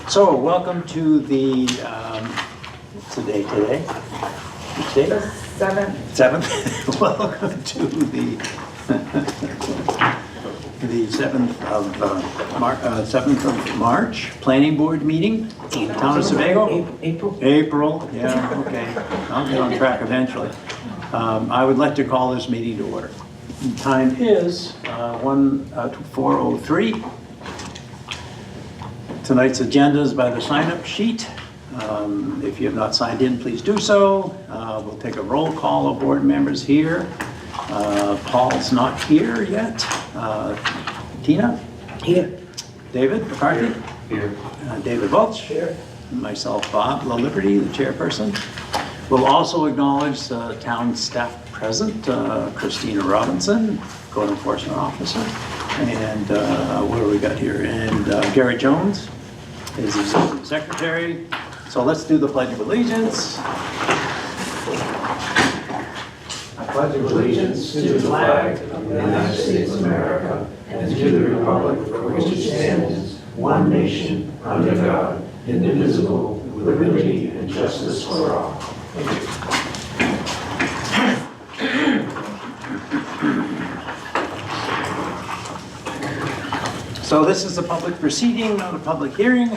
So, welcome to the, what's the date today? Which day? The 7th. 7th. Welcome to the 7th of March Planning Board meeting in the town of Sebago. April, yeah, okay. I'll get on track eventually. I would like to call this meeting to order. The time is 4:03. Tonight's agenda is by the sign-up sheet. If you have not signed in, please do so. We'll take a roll call of board members here. Paul's not here yet. Tina? Here. David McCarthy? Here. David Welch? Here. Myself, Bob La Liberty, the chairperson. We'll also acknowledge the town staff present, Christina Robinson, code enforcement officer, and what do we got here? And Gary Jones is the assistant secretary. So let's do the Pledge of Allegiance. I pledge allegiance to the flag of the United States of America and to the republic for which it stands, one nation, under God, indivisible, with liberty and justice for all. Thank you. So this is a public proceeding, not a public hearing,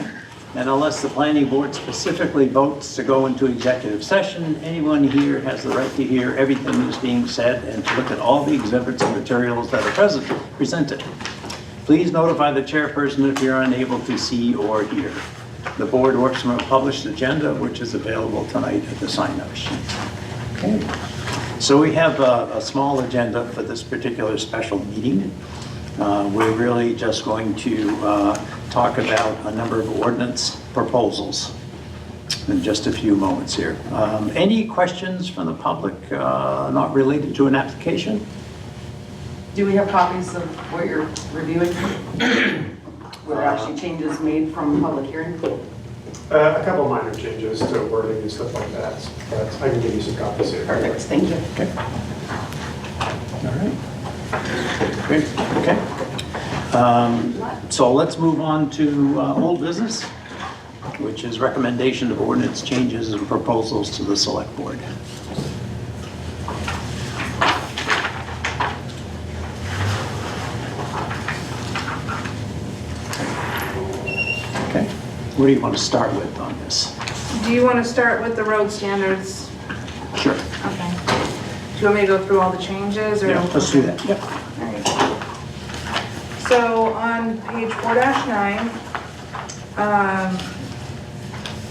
and unless the planning board specifically votes to go into executive session, anyone here has the right to hear everything that's being said and to look at all the exhibits and materials that are presented. Please notify the chairperson if you're unable to see or hear. The board works from a published agenda, which is available tonight at the sign-up sheet. Okay. So we have a small agenda for this particular special meeting. We're really just going to talk about a number of ordinance proposals in just a few moments here. Any questions from the public not related to an application? Do we have copies of what you're reviewing? Were there actually changes made from public hearing? A couple minor changes to wording and stuff like that, but I can give you some copies here. Perfect, thank you. Okay. All right. Great, okay. So let's move on to old business, which is recommendation of ordinance changes and proposals to the select board. Okay, what do you want to start with on this? Do you want to start with the road standards? Sure. Okay. Do you want me to go through all the changes or? Yeah, let's do that. Yep. All right. So on page 4-9,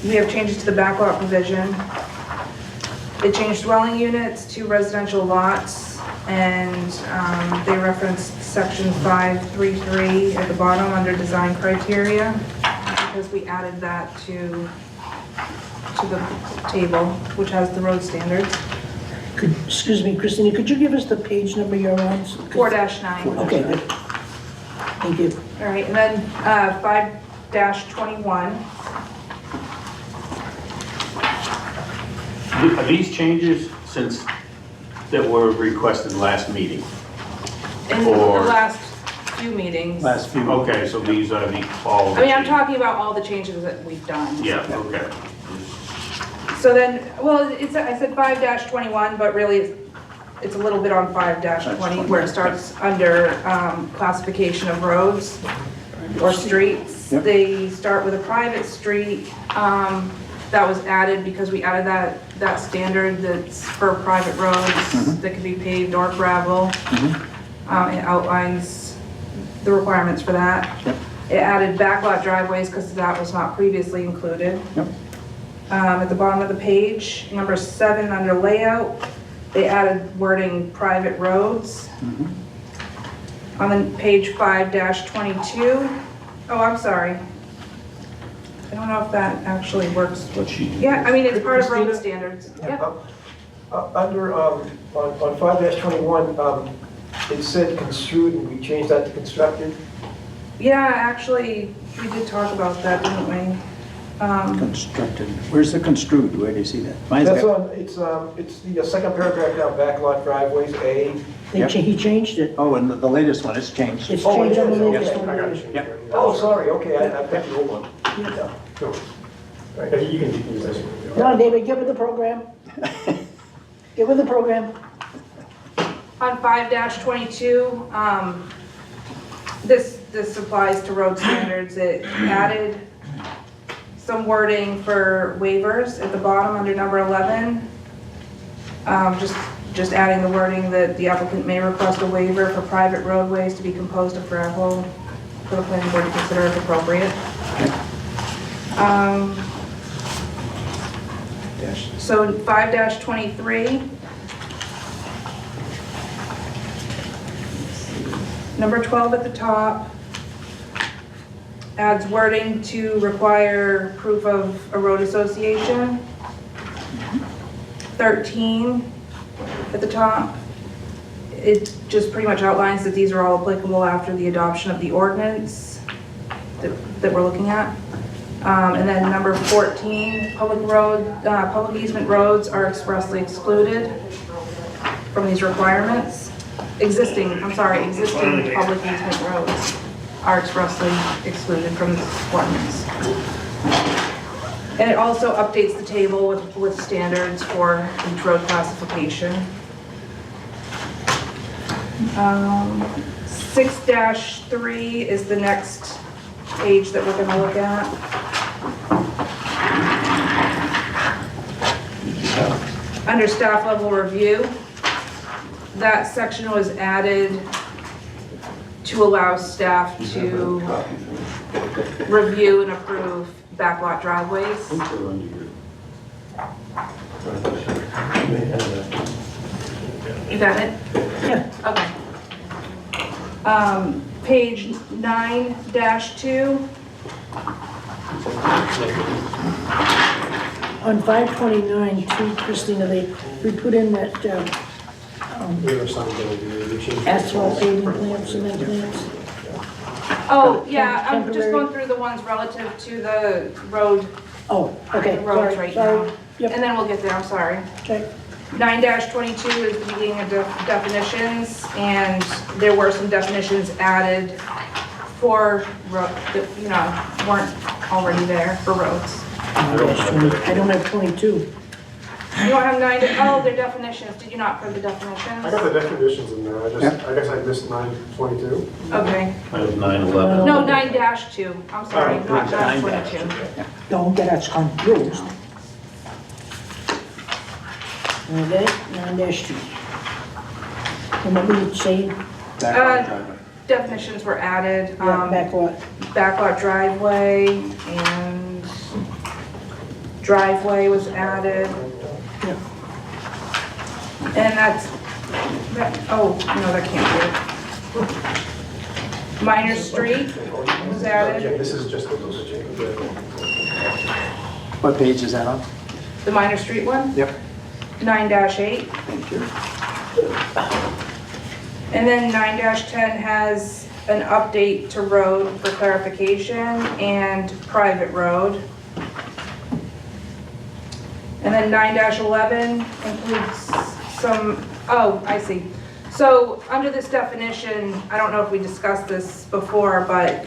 we have changes to the backlot provision. It changed dwelling units to residential lots, and they referenced section 533 at the bottom under design criteria, because we added that to the table, which has the road standards. Excuse me, Christina, could you give us the page number you're on? 4-9. Okay, good. Thank you. All right, and then 5-21. Are these changes since that were requested last meeting? In the Or- last few meetings. Last few. Okay, so these are the all. I mean, I'm talking about all the changes that we've done. Yeah, okay. So then, well, it's, I said 5-21, but really it's a little bit on 5-20 where it starts under classification of roads or streets. Yep. They start with a private street. That was added because we added that standard that's for private roads that can be paved or gravel. It outlines the requirements for that. Yep. It added backlot driveways because that was not previously included. Yep. At the bottom of the page, number 7 under layout, they added wording private roads. On the page 5-22, oh, I'm sorry. I don't know if that actually works. What she. Yeah, I mean, it's part of road Christina? standards. Yep. Under, on 5-21, it said construed, and we changed that to constructed. Yeah, actually, we did talk about that, didn't we? Constructed. Where's the construed? Where do you see that? Mine's That's got- on, it's the second paragraph down, backlot driveways, A. Yep. He changed it. Oh, and the latest one is changed. It's Oh, changed on the it is. latest Okay, I one. gotta change Yep. it. Oh, sorry, okay, I've got the old one. No. All right, you can use this one. Come on, David, give her the program. Give her the program. On 5-22, this applies to road standards. It added some wording for waivers at the bottom under number 11. Just adding the wording that the applicant may request a waiver for private roadways to be composed of gravel for the planning board to consider if appropriate. So 5-23. Number 12 at the top adds wording to require proof of a road association. 13 at the top, it just pretty much outlines that these are all applicable after the adoption of the ordinance that we're looking at. And then number 14, public easement roads are expressly excluded from these requirements. Existing public easement roads are expressly excluded from this ordinance. And it also updates the table with standards for each road classification. 6-3 is the next page that we're gonna look at. Under staff level review, that section was added to allow staff to review and approve backlot driveways. You got it? Yeah. Okay. Page 9-2. On 529, too, Christina, we put in that asphalt paving plants, cement plants. Oh, yeah, I'm just Temporary. going through the ones relative to the road, Oh, okay, roads sorry, right sorry. now. Yep, And then we'll get there, I'm sorry. okay. 9-22 is the beginning of definitions, and there were some definitions added for road, that, weren't already there for roads. I don't have 22. You don't have they're definitions, did you not put the definitions? I got the definitions in there, I guess I missed 922. Okay, I have 9/11. no, 9-2, I'm sorry, not 9-22. Don't get us confused. Okay, 9-2. And what were you saying? Definitions were added, Backlot. backlot driveway and driveway was added. Yeah. And that can't be it. Minor street was Yeah, added, this is just the change. What page is that on? the minor street one, Yep. 9-8. Thank you. And then 9-10 has an update to road for clarification and private road. And then 9-11 includes I see. So under this definition, I don't know if we discussed this before, but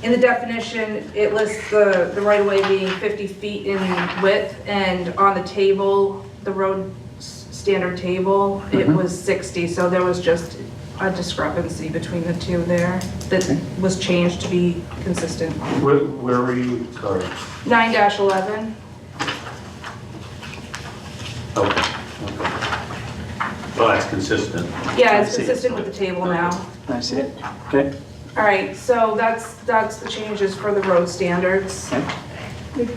in the definition, it lists the right-of-way being 50 feet in width, and on the table, the road standard table, it was 60, so there was just a discrepancy between the two there that was changed to be consistent. Where were you? Sorry. 9-11. Okay. Well, that's consistent. Yeah, it's I see. consistent with the table now. I see it. Okay. All right, so that's the changes for the road standards. Okay.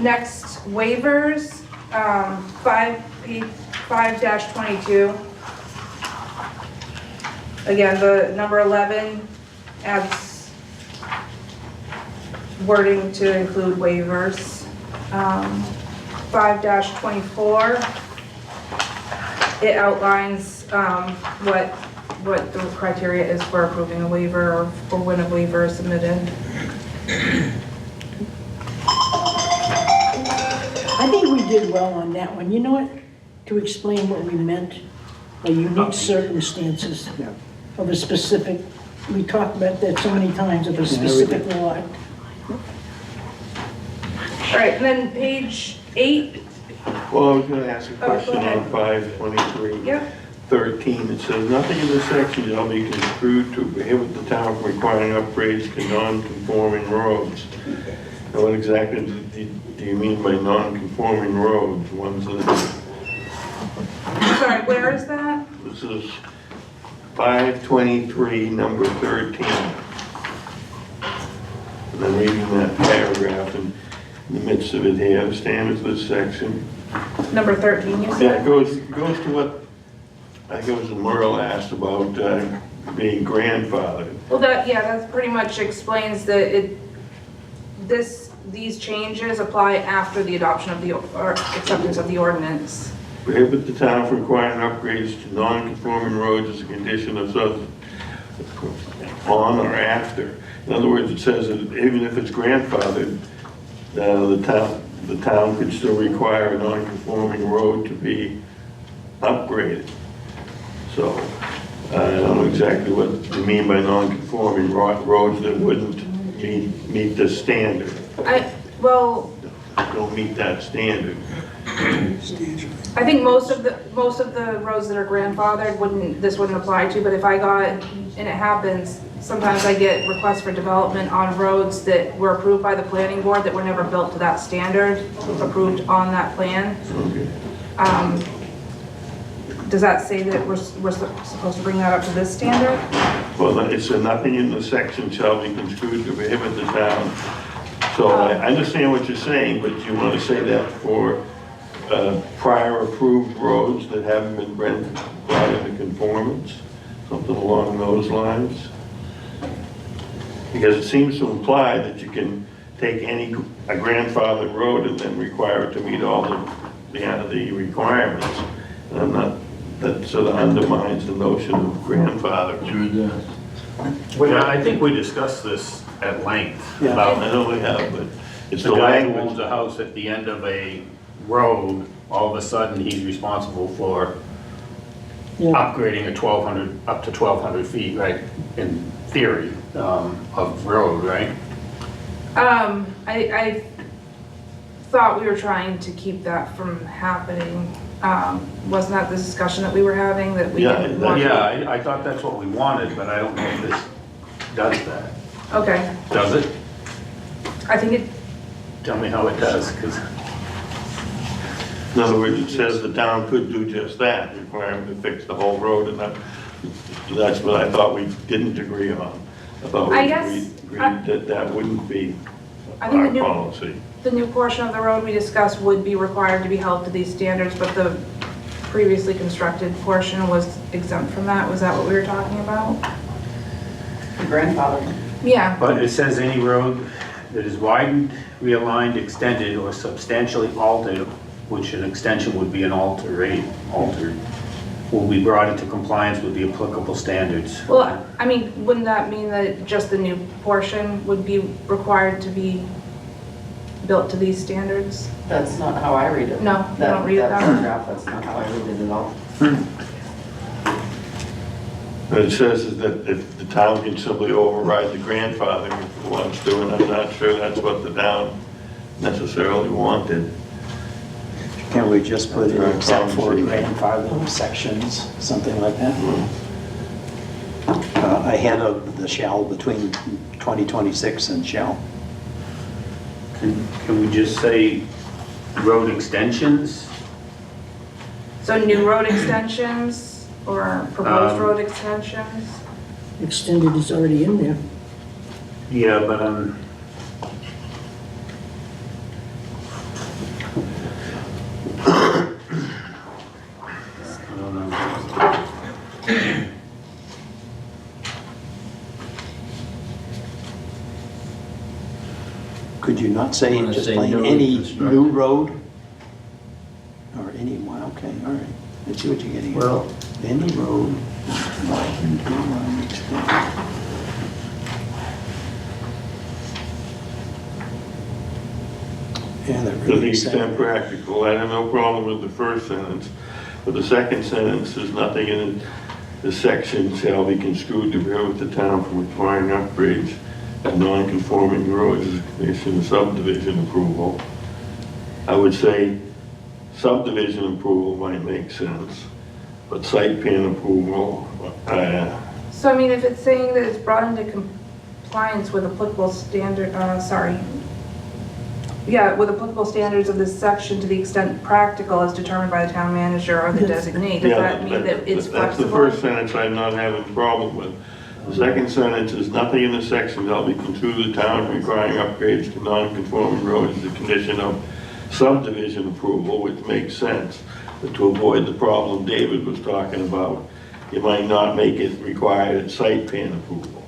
Next, waivers, 5-22. Again, the number 11 adds wording to include waivers. 5-24, it outlines what the criteria is for approving a waiver or for when a waiver is submitted. I think we did well on that one. You know what? To explain what we meant by unique circumstances Yeah. of a specific We talked about that so many times, of a specific lot. All right, and then page 8, Well, I was gonna ask a Oh, go question ahead. on 523. Yep. 13, it says, "Nothing in this section shall be construed to prohibit the town from requiring upgrades to non-conforming roads." Now, what exactly do you mean by non-conforming roads? Ones that, sorry, where is that? this is 523, number 13. And I'm reading that paragraph in the midst of it here, standards of this section. Number 13, you Yeah, said? it goes to what, I think it was Merle asked about being grandfathered. Well, that pretty much explains that these changes apply after the adoption of or acceptance of the ordinance. Prohibit the town from requiring upgrades to non-conforming roads as a condition of such on or after. In other words, it says that even if it's grandfathered, the town could still require a non-conforming road to be upgraded. So, I don't know exactly what you mean by non-conforming roads that wouldn't meet the standard, don't meet that standard. I think most of the roads that are grandfathered this wouldn't apply to, but if I got, and it happens, sometimes I get requests for development on roads that were approved by the planning board that were never built to that standard, approved on that plan. Okay. Does that say that we're supposed to bring that up to this standard? Well, it said nothing in the section shall be construed to prohibit the town. So I understand what you're saying, but you want to say that for prior approved roads that haven't been brought into conformance? Something along those lines? Because it seems to imply that you can take a grandfathered road and then require it to meet all the requirements. And I'm not, that sort of undermines the notion of grandfather. Yeah, I think we discussed this at length Yeah. about I know we have, but it's the the guy who owns language. a house at the end of a road, all of a sudden he's responsible for Yeah. upgrading up to 1,200 feet, right, in theory, of road, right? I thought we were trying to keep that from happening. Wasn't that the discussion that we were having, that we Yeah, didn't want? Yeah, I thought that's what we wanted, but I don't know if this does that. Okay, Does it? I think it, Tell me how it does, because In other words, it says the town could do just that, require them to fix the whole road, and that's what I thought we didn't agree on. I thought we I guess, agreed that wouldn't be I think our the new, policy. the new portion of the road we discussed would be required to be held to these standards, but the previously constructed portion was exempt from that. Was that what we were talking about? Grandfather. Yeah, But it says any road that is widened, realigned, extended, or substantially altered, which an extension would be an altered, will be brought into compliance with the applicable standards. well, I mean, wouldn't that mean that just the new portion would be required to be built to these standards? That's not how I read it. No, you don't read it that way? paragraph, that's not how I read it at all. But it says is that if the town can simply override the grandfather if it wants to, and I'm not sure that's what the town necessarily wanted. Can we just put in Right, except for policy. grandfathered sections, something like that? Ahead of the shall, between 2026 and shall. Can we just say road extensions? So new road extensions or proposed Um, road extensions? Extended is already in there. Yeah, but I don't know. Could you not say Wanna just say plain newly any constructed. new road? Or any one, okay, all right. I see what you're getting at. Well, Any road, widened, realigned, extended. Yeah, that To the really extent said. practical, I have no problem with the first sentence, but the second sentence, there's nothing in the section shall be construed to prohibit the town from requiring upgrades to non-conforming roads as a condition of subdivision approval. I would say subdivision approval might make sense, but site plan approval, So I mean, if it's saying that it's brought into compliance with applicable standard, with applicable standards of this section to the extent practical as determined by the town manager or the designee, does that mean that it's that's the flexible? first sentence I'm not having a problem with. The second sentence is nothing in this section shall be construed the town requiring upgrades to non-conforming roads as a condition of subdivision approval, which makes sense. But to avoid the problem David was talking about, you might not make it required at site plan approval.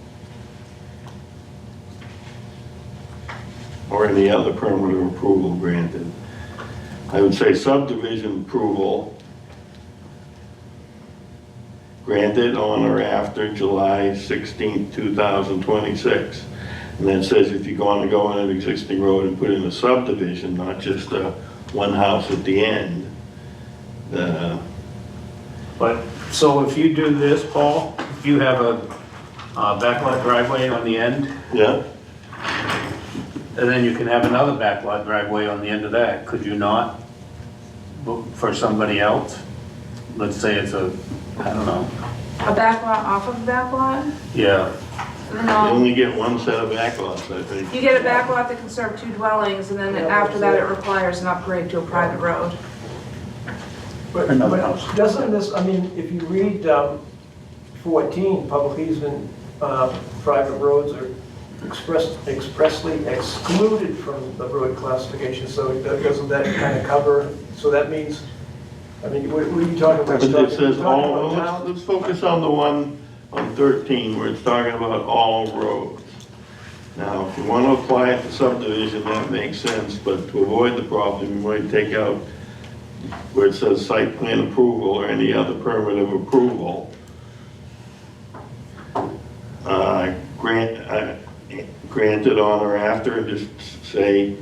Or any other permit or approval granted. I would say subdivision approval granted on or after July 16, 2026. And then it says if you're going to go on an existing road and put in a subdivision, not just one house at the end. But, so if you do this, Paul, if you have a backlot driveway on the end, Yeah, and then you can have another backlot driveway on the end of that, could you not? For somebody else? Let's say it's a, I don't know, A backlot off of a backlot? yeah. you No, only get one set of backlots, I think. you get a backlot that can serve 2 dwellings, and then after that, it requires an upgrade to a private road. But doesn't this, I mean, if you read 14, public easement, private roads are expressly excluded from the road classification, so doesn't that kind of cover, so that means, I mean, what are you talking about? But it says You're talking all, about town? let's focus on the one on 13 where it's talking about all roads. Now, if you want to apply it to subdivision, that makes sense, but to avoid the problem, you might take out where it says site plan approval or any other permit of approval. Granted on or after, and just say,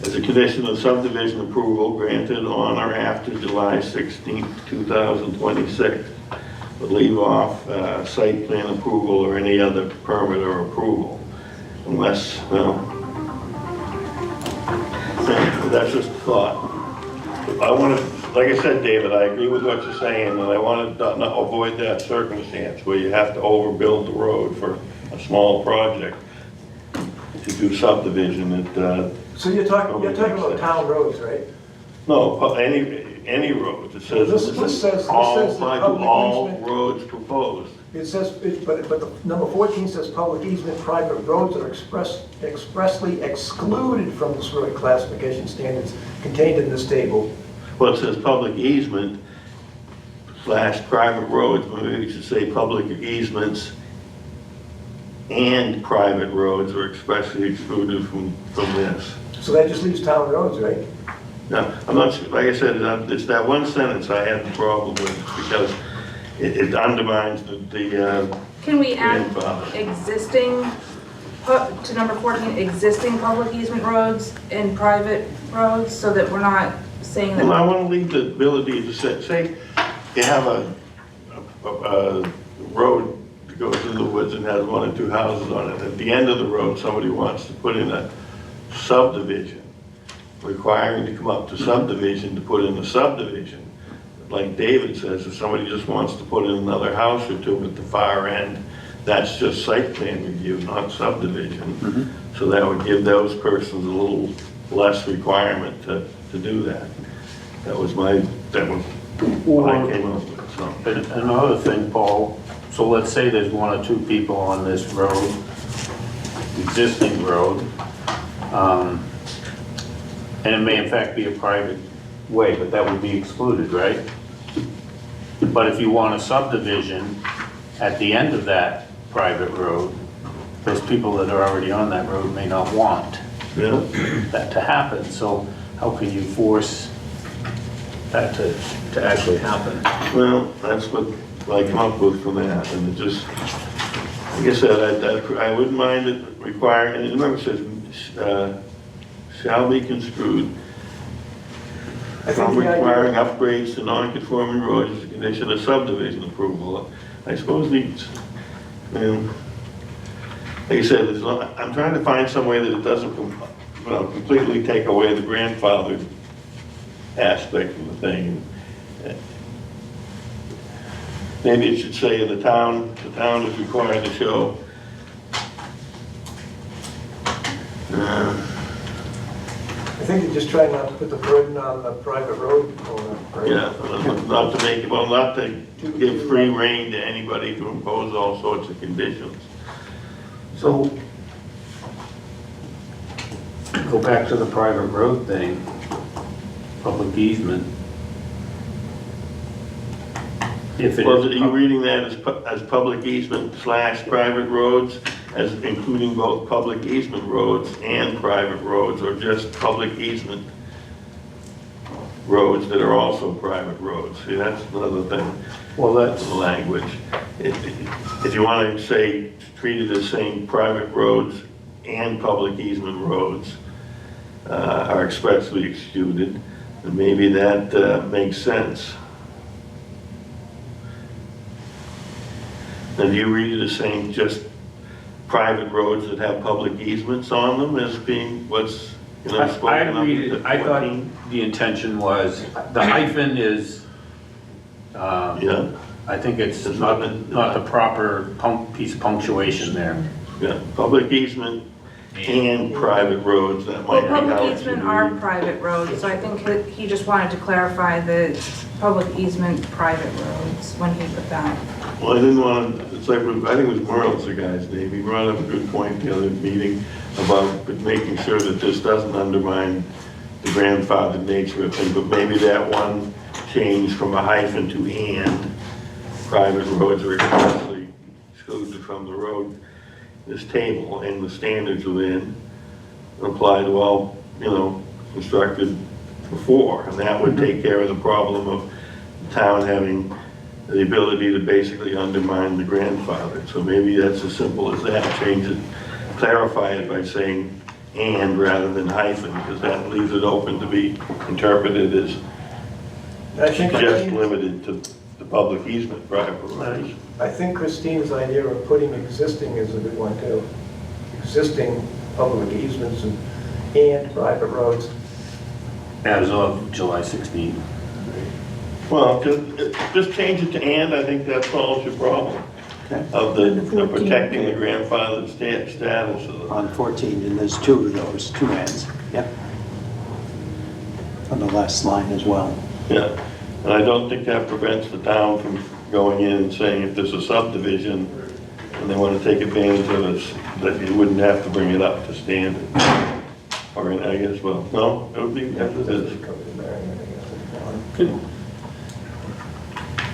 as a condition of subdivision approval, granted on or after July 16, 2026. But leave off site plan approval or any other permit or approval, unless, well, that's just a thought. I want to, like I said, David, I agree with what you're saying, and I want to not avoid that circumstance where you have to overbuild the road for a small project to do subdivision. So you're talking about town roads, right? No, any roads. It says This says all, the apply to public all easement. roads proposed. It says, but the number 14 says public easement, private roads are expressly excluded from this road classification standards contained in this table. Well, it says public easement / private roads, maybe we should say public easements and private roads are expressly excluded from this. So that just leaves town roads, right? Now, I'm not, like I said, it's that one sentence I had the problem with because it undermines the Can we add grandfather. existing, to number 14, existing public easement roads and private roads, so that we're not saying Well, I that, want to leave the ability to say you have a road that goes in the woods and has 1 or 2 houses on it. At the end of the road, somebody wants to put in a subdivision, requiring to come up to subdivision to put in a subdivision. Like David says, if somebody just wants to put in another house or 2 at the far end, that's just site plan review, not subdivision. So that would give those persons a little less requirement to do that. That was what I came up with, so. And another thing, Paul, so let's say there's 1 or 2 people on this road, existing road, and it may in fact be a private way, but that would be excluded, right? But if you want a subdivision at the end of that private road, those people that are already on that road may not want Yeah. that to happen. So how can you force that to actually happen? Well, that's what I come up with from that, and it just, like I said, I wouldn't mind it requiring, and remember it says, shall be construed I think from the idea- requiring upgrades to non-conforming roads as a condition of subdivision approval. I suppose these, like I said, I'm trying to find some way that it doesn't completely take away the grandfathered aspect of the thing. Maybe it should say in the town is required to show I think you're just trying not to put the burden on the private road owner, right? yeah, not to give free rein to anybody to impose all sorts of conditions. So, go back to the private road thing, public easement. If it Well, are is, you reading that as public easement / private roads, as including both public easement roads and private roads, or just public easement roads that are also private roads? See, that's another thing. well, That's that's, the language. If you want to say, treat it as saying private roads and public easement roads are expressly excluded, then maybe that makes sense. And do you read it as saying just private roads that have public easements on them as being what's, I spoken of? read it, I thought 14? the intention was, the hyphen is, Yeah, I think it's It's not not- the proper piece of punctuation there. yeah, public easement and private roads, that Well, might be how public it should easement are read. private roads, so I think he just wanted to clarify the public easement, private roads, when he put that. Well, I didn't want to, it's like, I think it was Merle's the guy's name, he brought up a good point the other meeting about making sure that this doesn't undermine the grandfathered nature of things, but maybe that one change from a hyphen to and, private roads are expressly excluded from the road, this table, and the standards within apply to all, constructed before, and that would take care of the problem of the town having the ability to basically undermine the grandfather. So maybe that's as simple as that, change it, clarify it by saying and rather than hyphen, because that leaves it open to be interpreted as I think just limited to the public easement private roads. I think Christine's idea of putting existing is a good one too. Existing public easements and private roads. As of July 16th. Well, just change it to and, I think that solves your problem Okay. of the protecting the grandfather's status of the. On 14, and there's two of those, two ends, yep. On the last line as well. Yeah, and I don't think that prevents the town from going in and saying if there's a subdivision and they want to take advantage of it, that you wouldn't have to bring it up to standard. Or, I guess, well, no, it would be after this. Good.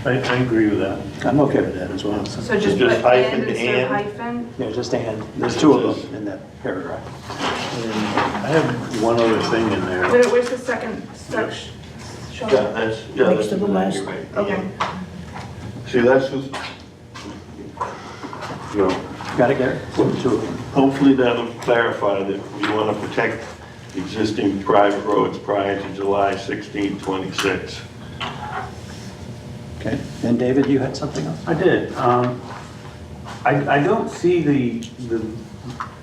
I agree with that. I'm okay with that as well. So just Just put hyphen and to instead of and? hyphen? Yeah, just and, there's two of them in that paragraph. And I have one other thing in there. Where's the second section? Show me. Yeah, that's, Next to the last. you're right. Okay. See, that's just, Got it, Gary? Two of them. hopefully that'll clarify that we want to protect existing private roads prior to July 16, 26. Okay, and David, you had something else? I did. I don't see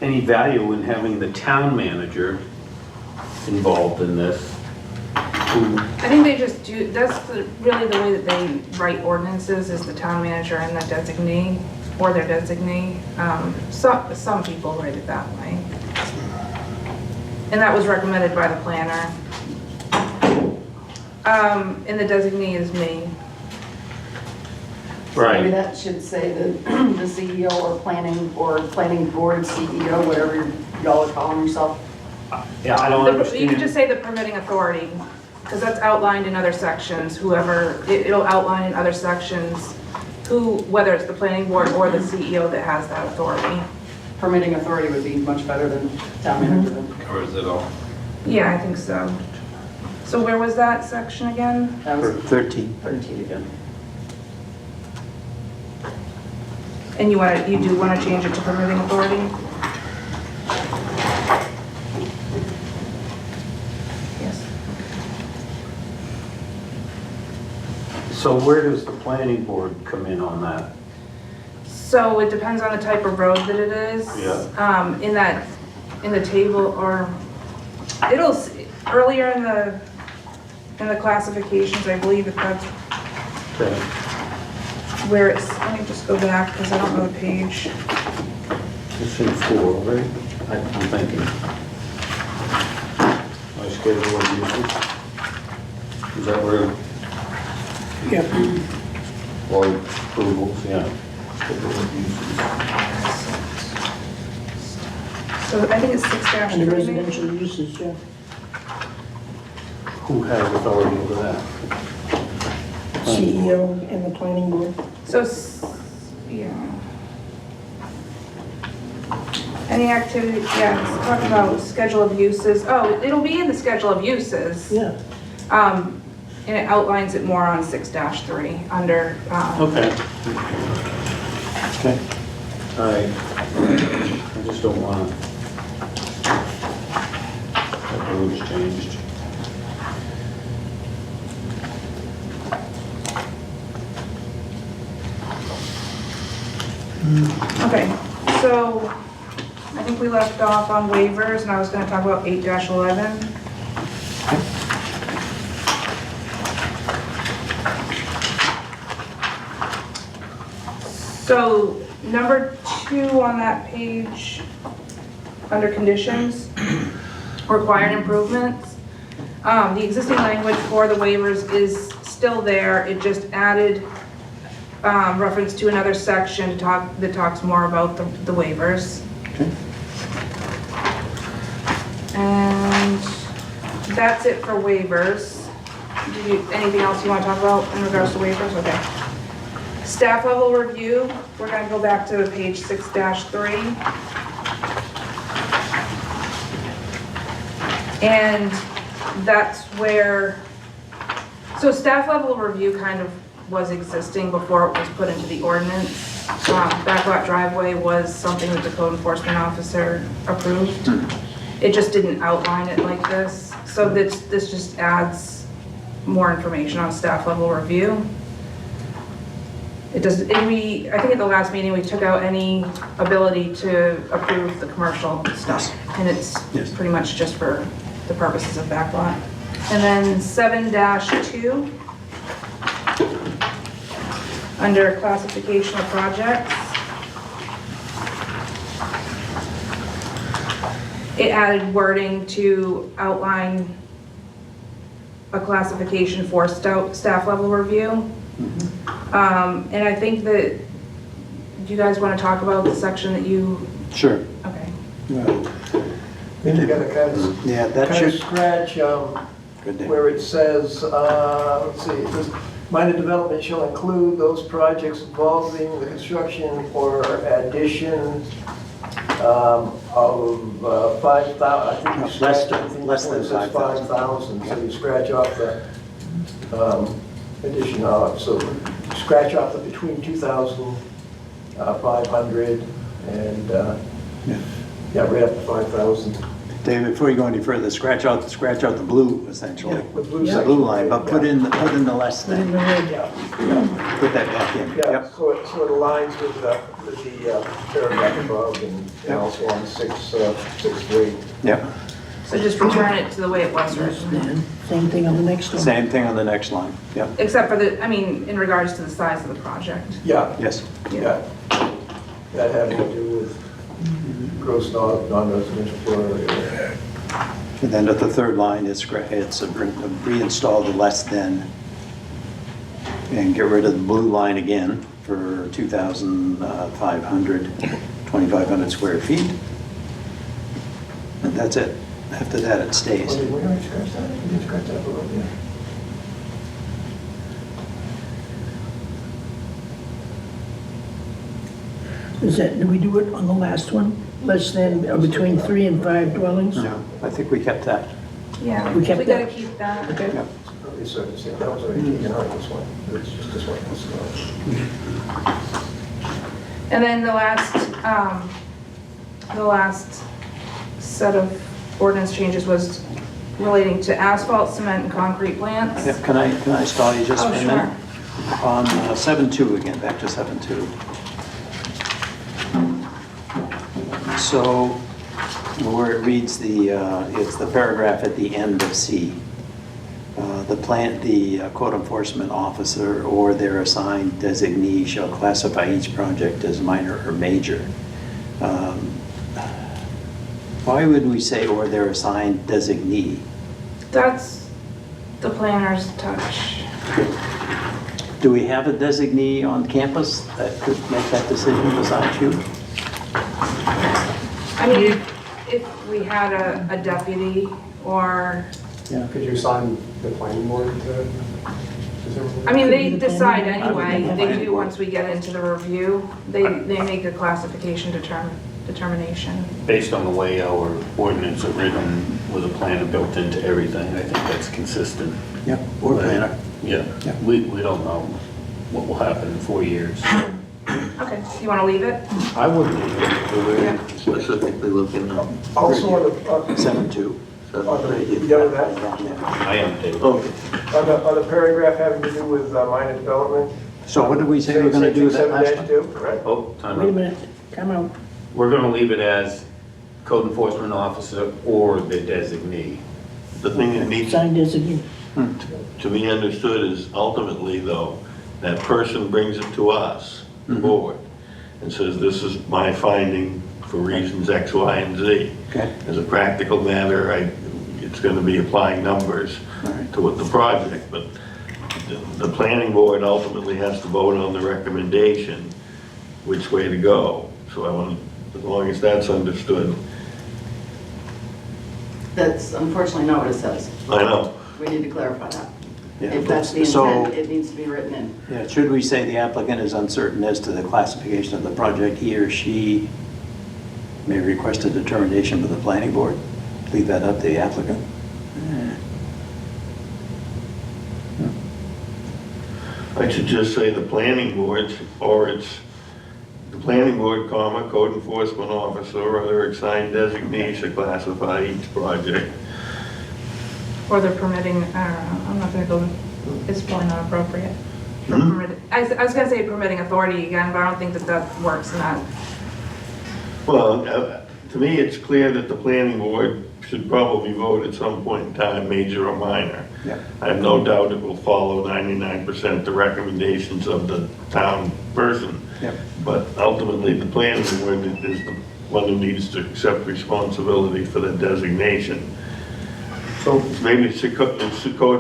any value in having the town manager involved in this. I think they just do, really the way that they write ordinances is the town manager and the designee, or their designee. Some people write it that way. And that was recommended by the planner. And the designee is me. Maybe that should say that the CEO or planning board CEO, whatever y'all are calling yourself. Yeah, I don't You can understand. just say the permitting authority, because that's outlined in other sections, it'll outline in other sections whether it's the planning board or the CEO that has that authority. Permitting authority would be much better than town manager. Covers it all. Yeah, I think so. So where was that section again? That was 13. 13 again. And you do want to change it to permitting authority? Yes. So where does the planning board come in on that? So it depends on the type of road that it is. Yeah. In the table, or earlier in the classifications, I believe that's Okay. where it's, let me just go back because I don't know the page. It's in 4, right? I'm thinking. My schedule of uses. Is that where, Yep. or approvals, yeah. Schedule of uses. So I think it's 6-3 And the maybe? residential uses, yeah. Who has authority over that? CEO and the planning board. So, yeah. Any activity, yeah, it's talking about schedule of uses. Oh, it'll be in the schedule of uses. Yeah. And it outlines it more on 6-3 under, Okay. Okay. All right. I just don't want to have the rules changed. okay, so I think we left off on waivers and I was gonna talk about 8-11. So number 2 on that page, under conditions, required improvements. The existing language for the waivers is still there. It just added reference to another section that talks more about the waivers. Okay. And that's it for waivers. Anything else you want to talk about in regards to waivers? Okay. Staff level review, we're going to go back to page 6-3. And that's where, so staff level review kind of was existing before it was put into the ordinance. Backlot driveway was something that the code enforcement officer approved. It just didn't outline it like this. So this just adds more information on staff level review. It does, I think at the last meeting, we took out any ability to approve the commercial stuff. And it's pretty much just for the purposes of backlot. And then 7-2, under classification of projects, it added wording to outline a classification for staff level review. And I think that, do you guys want to talk about the section that you, Sure. okay. Then you gotta kind of, Yeah, that kind of should, scratch, good day. where it says, let's see, it says, minor development shall include those projects involving the construction or addition of 5,000, I think you Less scratch than- everything less before than it says 5,000, so you scratch off the addition of, so scratch off the between 2,500 and, yeah, right up to 5,000. David, before you go any further, scratch out the blue, essentially. The blue The section. blue line, but put in the less Put in than, the red. Yeah, put that back in. yeah, Yep. so it aligns with the paragraph above and also on 6.3. Yep. So just return it to the way it was written. Then, same thing on the next one. Same thing on the next line. Yep. Except for the, I mean, in regards to the size of the project. Yeah, Yes. yeah. That having to do with gross non-residential floor area. And then at the third line, it's reinstall the less than and get rid of the blue line again for 2,500 square feet. And that's it. After that, it stays. Did we already scratch that? We didn't scratch that below, yeah. Is that, do we do it on the last one? Less than, or between 3 and 5 dwellings? No, I think we kept that. Yeah, We kept we gotta that. keep that. Okay. Yep. Probably started to say, that was already taken out, this one. It's just this one. And then the last set of ordinance changes was relating to asphalt, cement, and concrete plants. Yep. Can I stall you just Oh, for a sure. minute? On 7.2 again, back to 7.2. So where it reads it's the paragraph at the end of C. The code enforcement officer or their assigned designee shall classify each project as minor or major. Why would we say or their assigned designee? That's the planner's touch. Do we have a designee on campus that could make that decision besides you? I mean, if we had a deputy or, Could you assign the planning board to? I mean, they decide anyway, they do once we get into the review, they make a classification determination. Based on the way our ordinance are written with a planner built into everything, I think that's consistent. Yep. Or planner. Yeah, Yeah. we don't know what will happen in 4 years. Okay, you want to leave it? I wouldn't leave it. Yeah. Specifically looking at. Also on the, 7.2. you done with that? I am, David. Okay. On the paragraph having to do with minor development. So what did we say we're gonna do with that last one? 7-2, correct? Oh, time Wait a out. minute, come out. We're gonna leave it as code enforcement officer or the designee. The thing that needs Signed designee. to be understood is ultimately, though, that person brings it to us, the board, and says, this is my finding for reasons X, Y, and Z. Okay. As a practical matter, it's gonna be applying numbers All right. to what the project, but the planning board ultimately has to vote on the recommendation, which way to go. So I want, as long as that's understood. That's unfortunately not what it says. I know. We need to clarify that. Yeah. If that's the So- intent, it needs to be written in. Yeah, should we say the applicant is uncertain as to the classification of the project, he or she may request a determination with the planning board? Leave that up to the applicant? I should just say the planning board, or it's the planning board, comma, code enforcement officer, or their assigned designee should classify each project. Or they're permitting, I don't know, I'm not gonna go, it's probably not appropriate. For I was gonna say permitting authority again, but I don't think that works in that. Well, to me, it's clear that the planning board should probably vote at some point in time, major or minor. Yeah. I have no doubt it will follow 99% the recommendations of the town person. Yep. But ultimately, the planning board is the one who needs to accept responsibility for the designation. So maybe it's the code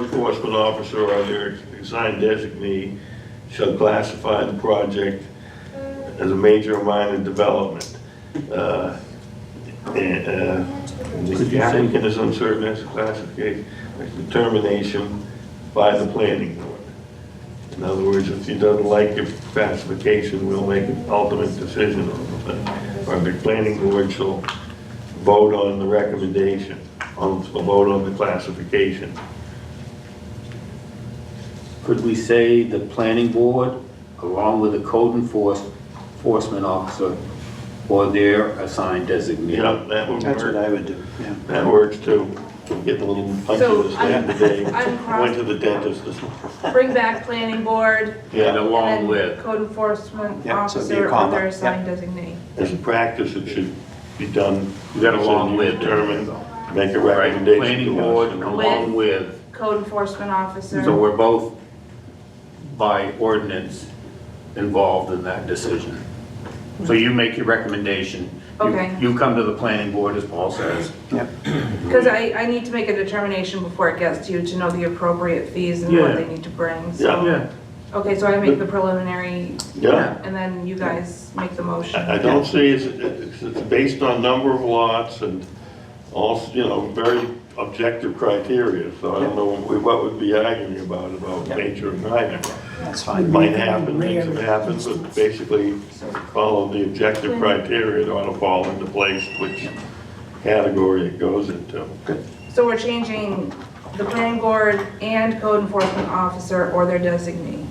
enforcement officer or their assigned designee shall classify the project as a major or minor development. The applicant is uncertain as to classification, determination by the planning board. In other words, if he doesn't like your classification, we'll make an ultimate decision on the thing. Or the planning board shall vote on the recommendation, vote on the classification. Could we say the planning board, along with the code enforcement officer, or their assigned designee? Yeah, that would That's what work. I would do, yeah. That works too. Getting a little punchy So, this day of the day. I'm Went to the dentist this morning. Bring back planning board, And Yeah, along and then with, code enforcement Yeah, so it'd be a officer or comma, their yeah. assigned designee. as a practice, it should be done. you got along with. Determine, make a Right, recommendation. planning to us. board along with, Code enforcement officer. so we're both by ordinance involved in that decision. So you make your recommendation. You- Okay. You come to the planning board, as Paul says. Yep. Because I need to make a determination before it gets to you to know the appropriate fees and what Yeah. they need to bring, so. Yeah. Okay, so I make the preliminary, Yeah, and then you guys make the motion. I don't see, it's based on number of lots and also, very objective criteria, so I don't know what would be arguing about major and minor. That's It fine. might happen, things have happened, but basically follow the objective criteria, it ought to fall into place, which category it goes into. So we're changing the planning board and code enforcement officer or their designee.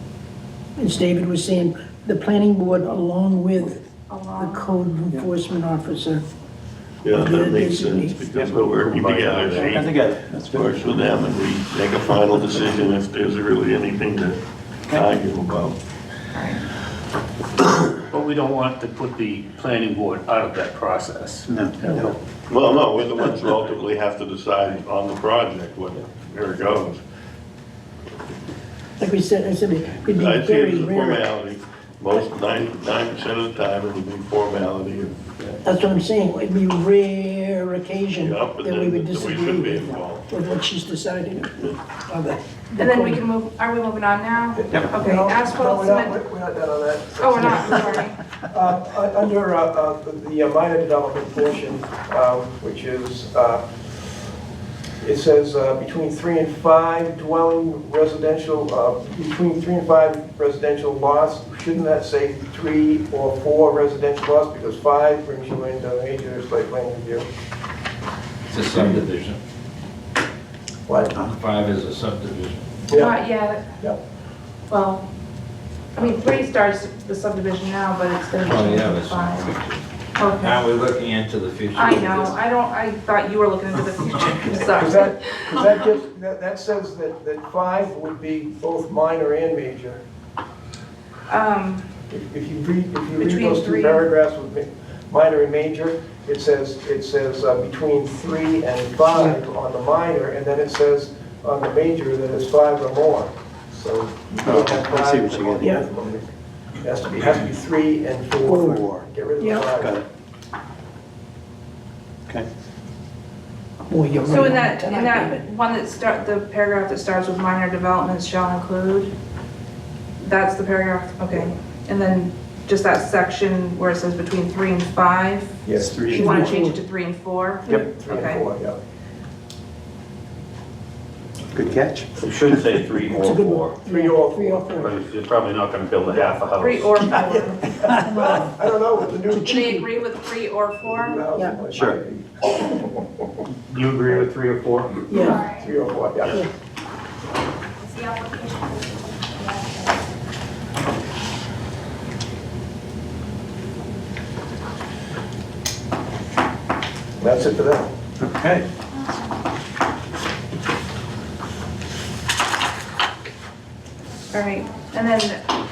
As David was saying, the planning board along with the Along. code enforcement officer. Yeah, that makes sense, because we're working together, Come she together, that's good. works with them, and we make a final decision if there's really anything to argue about. But we don't want to put the planning board out of that process. No. Well, no, we're the ones who ultimately have to decide on the project, where it goes. Like we said, I said, it'd be I see it very as a rare. formality. Most, 99% of the time, it'll be formality. That's what I'm saying, it'd be rare occasion Yeah, that but we then would we disagree should be with involved. what she's deciding. And then we can move, are we moving on now? Yep. Okay, No, asphalt, no, cement. we're not done on that. Oh, we're not, sorry. Under the minor development portion, which is, it says between 3 and 5 dwelling residential, between 3 and 5 residential lots. Shouldn't that say 3 or 4 residential lots? Because 5 brings you into major site plan review. It's a subdivision. What? 5 is a subdivision. Yeah, Not yet, yeah. well, I mean, 3 starts the subdivision now, but it's gonna be Oh, changed yeah, to that's 5. fine. Okay. Now we're looking into the future. I know, I thought you were looking into the future, I'm Because sorry. that gives, that says that 5 would be both minor and major. If you read Between those 2 3 paragraphs with minor and major, it says between 3 and 5 on the minor, and then it says on the major that it's 5 or more. So you don't have I see 5 what you're on getting both of them. It has to be 3 and 4. 4. Get rid of Yeah. the 5. Got it. Okay. Boy, you're So in right that, tonight, David. one that the paragraph that starts with minor developments shall include, that's the paragraph, okay. And then just that section where it says between 3 and 5, Yes, 3 you and want to 4. change it to 3 and 4? Yep. 3 and Okay. 4, yeah. Good catch. It should say 3 It's a or good 4, one. 3 or 3 or but 4. you're probably not gonna build a half a house. 3 or 4. I don't know what the new. Do they agree with 3 or 4? Yeah. Sure. You agree with 3 or 4? Yeah, 3 or 4, yeah. That's it for that. Okay. All right, and then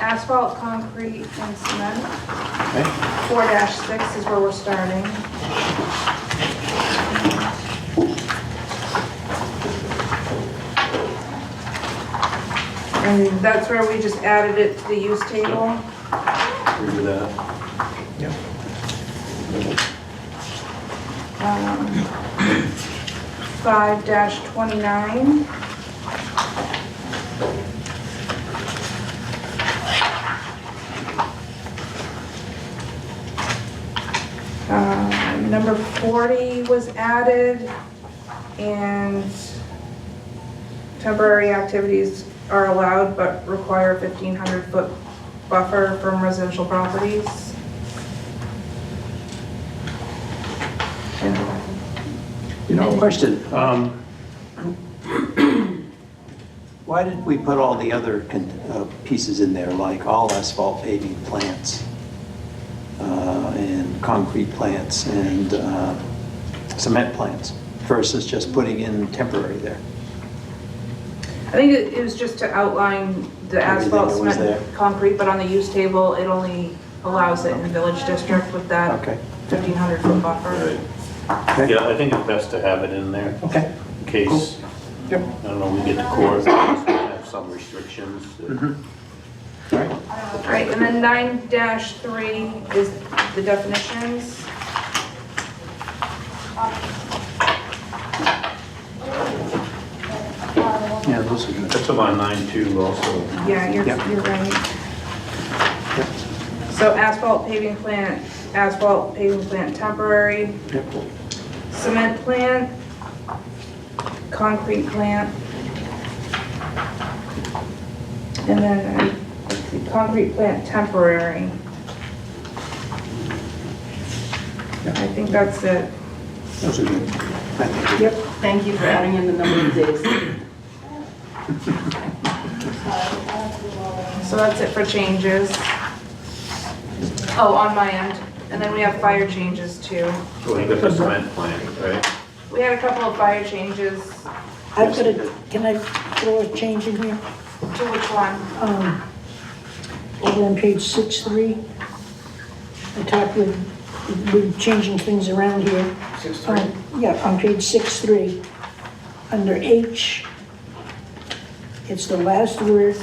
asphalt, concrete, and cement. Okay. 4-6 is where we're starting. And that's where we just added it to the use table. Agree with that. 5-29. Number 40 was added, and temporary activities are allowed but require a 1,500-foot buffer from residential properties. Question. Why did we put all the other pieces in there, like all asphalt paving plants, and concrete plants, and cement plants, versus just putting in temporary there? I think it was just to outline the asphalt, Everything that was cement, and concrete, but on the use table, it only allows it in village district with that Okay. 1,500-foot buffer. Okay. Yeah, I think it's best to have it in there, Okay. in case, Yep. I don't know, we get to court, we have some restrictions. All right. All right, and then 9-3 is the definitions. Yeah, those are good. That's about 9-2 also. Yeah, you're Yep. right. So asphalt paving plant temporary, Yep. cement plant, concrete plant. And then, let's see, concrete plant temporary. I think that's it. Those are good. I think. Yep. Thank you for adding in the number of days. So that's it for changes. Oh, on my end. And then we have fire changes too. So we got the cement plant, right? We had a couple of fire changes. I've got a, can I throw a change in here? To which one? Over on page 6-3, I talked with, we're changing things around here. 6-3. Yeah, on page 6-3, under H, it's the last word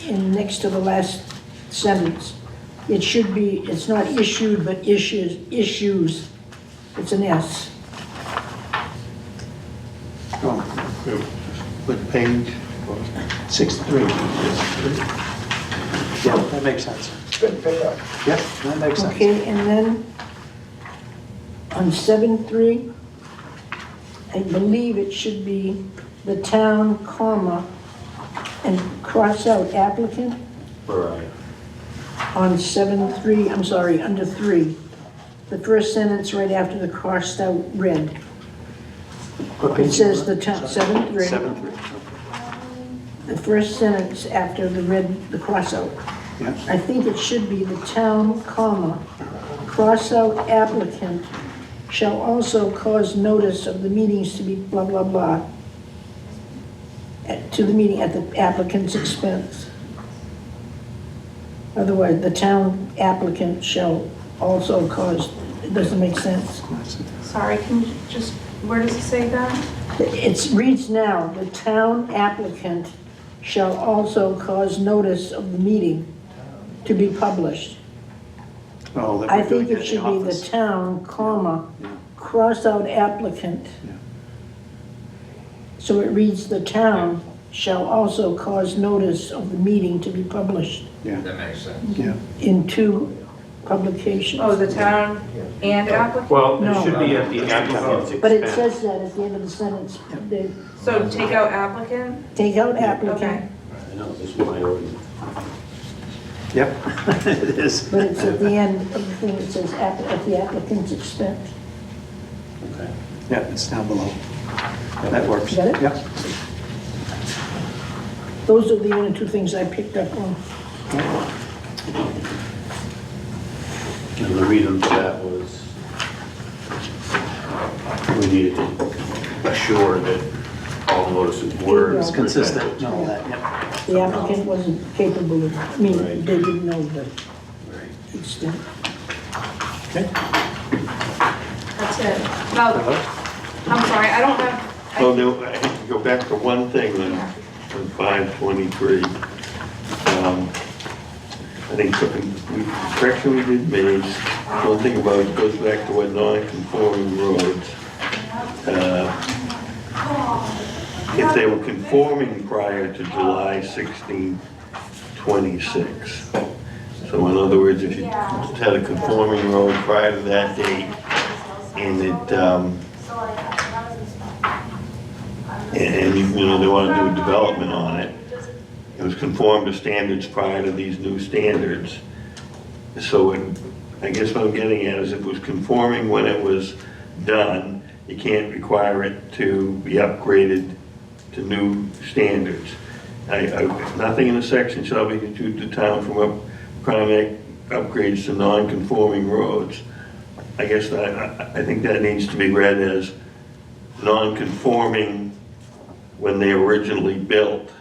in next to the last sentence. It should be, it's not issued, but issues. It's an S. Oh, What page? 6-3. Yeah, that makes sense. Good pickup. Yep, that makes sense. Okay, and then on 7-3, I believe it should be the town, comma, and cross out applicant Right. on 7-3, I'm sorry, under 3. The first sentence right after the crossed out red. What It page says is the it? town, Sorry. 7-3. 7-3. The first sentence after the red, the cross out. Yeah. I think it should be the town, comma, cross out applicant shall also cause notice of the meetings to be blah, blah, blah, to the meeting at the applicant's expense. Otherwise, the town applicant shall also cause, it doesn't make sense. Sorry, can you just, where does it say that? It reads now, the town applicant shall also cause notice of the meeting to be published. Oh, that I we're doing think at it should be the office. town, comma, Yeah. cross out applicant. Yeah. So it reads, the town shall also cause notice of the meeting to be published Yeah, That makes sense. yeah. in 2 publications. Oh, the town and applicant? Well, No. it should be at the applicant's expense. But it says that at the end of the sentence. They So take out applicant? take out Okay. applicant, I know, this is my ordinance. Yep, it is. but it's at the end of the thing, it says at the applicant's expense. Okay. Yeah, it's down below. That works. Got it? Yep. Those are the only 2 things I picked up on. And the reason for that was we needed to assure that all notices were. It's Consistent and all that, yeah. The applicant wasn't capable of, I mean, Right. they didn't know the Right. extent. Okay. That's it. Now, I'm sorry, I don't have, Oh, no, I have to go back to one thing then, on 523. I think something, correction we did made, one thing about, it goes back to what non-conforming roads. If they were conforming prior to July 16, 26. So in other words, if you had a conforming road prior to that date, and it, and you know, they want to do a development on it, it was conformed to standards prior to these new standards. So I guess what I'm getting at is it was conforming when it was done, you can't require it to be upgraded to new standards. Nothing in the section shall be to the town from requiring upgrades to non-conforming roads. I guess I think that needs to be read as non-conforming when they originally built,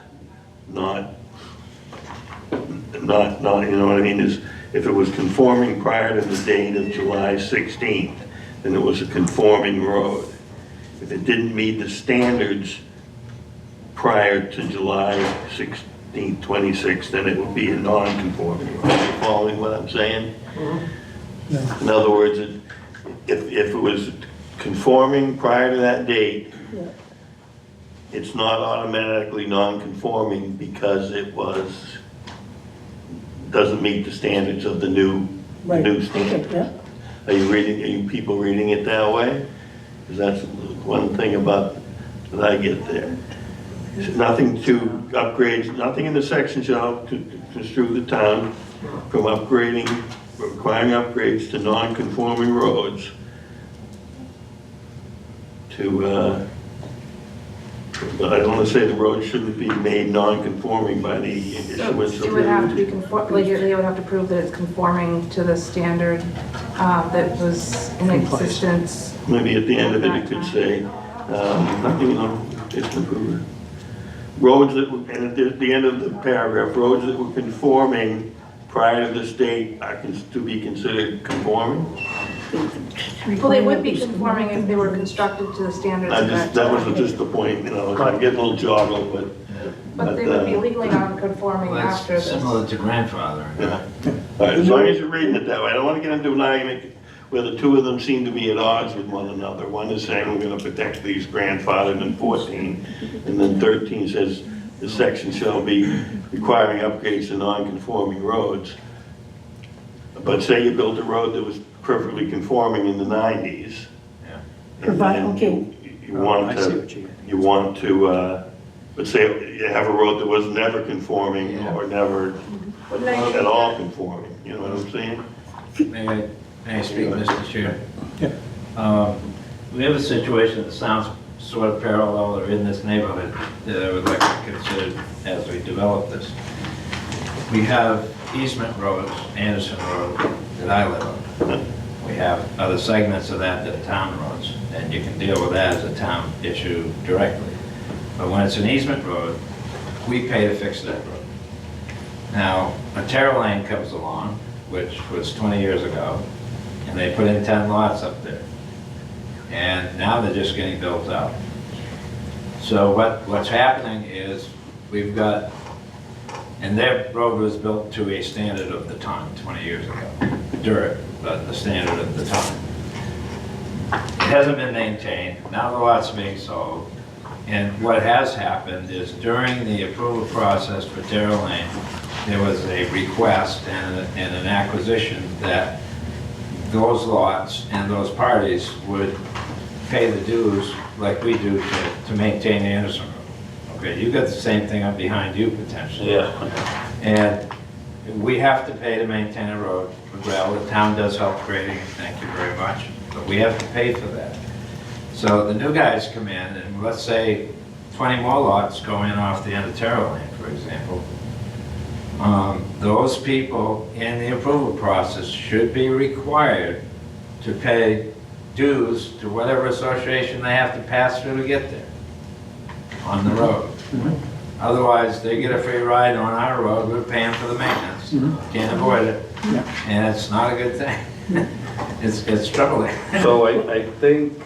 not, you know what I mean, is if it was conforming prior to the date of July 16th, then it was a conforming road. If it didn't meet the standards prior to July 16th, 26th, then it would be a non-conforming road. You following what I'm saying? In other words, if it was conforming prior to that date, Yeah. it's not automatically non-conforming because it doesn't meet the standards of the new Right. standard. Okay, yeah. Are you people reading it that way? Because that's one thing about, that I get there. Nothing to upgrades, nothing in the section shall construe the town from requiring upgrades to non-conforming roads to, but I don't want to say the road shouldn't be made non-conforming by the issuance of it would have to be the... conform, like, they would have to prove that it's conforming to the standard that was in existence. Maybe at the end of it, it could say, nothing on, it's improved. roads that, and at the end of the paragraph, roads that were conforming prior to this date are to be considered conforming? Well, they would be conforming if they were constructed to the standards of that That was time. just the point, you know, I'm getting a little joggled, but. But they would be legally non-conforming Well, after that's this. similar to grandfathering. Yeah. All right, as long as you're reading it that way, I don't want to get into an argument where the two of them seem to be at odds with one another. One is saying we're going to protect these grandfathered in 14, and then 13 says the section shall be requiring upgrades to non-conforming roads. But say you built a road that was perfectly conforming in the 90s. Yeah. and Provide, then okay. You want I see to, what you mean. you want to, let's say you have a road that was never conforming or never Wouldn't I- at all conforming, you know what I'm saying? May I speak, Mr. Chair? Yeah. We have a situation that sounds sort of parallel or in this neighborhood that I would like to consider as we develop this. We have easement roads, Anderson Road, that I live on. We have other segments of that are town roads, and you can deal with that as a town issue directly. But when it's an easement road, we pay to fix that road. Now, a Terra Lane comes along, which was 20 years ago, and they put in 10 lots up there. And now they're just getting built out. So what's happening is we've got, and their road was built to a standard of the time 20 years ago. Dirt, but the standard of the time. It hasn't been maintained. Now the lot's being sold. And what has happened is during the approval process for Terra Lane, there was a request and an acquisition that those lots and those parties would pay the dues like we do to maintain Anderson Road. Okay, you got the same thing up behind you potentially. Yeah. And we have to pay to maintain a road. Well, the town does help grading, and thank you very much, but we have to pay for that. So the new guys come in, and let's say 20 more lots go in off the end of Terra Lane, for example. Those people in the approval process should be required to pay dues to whatever association they have to pass through to get there on the road. Otherwise, they get a free ride on our road, we're paying for the maintenance. Can't avoid it, and it's not a good thing. It's troubling. So I think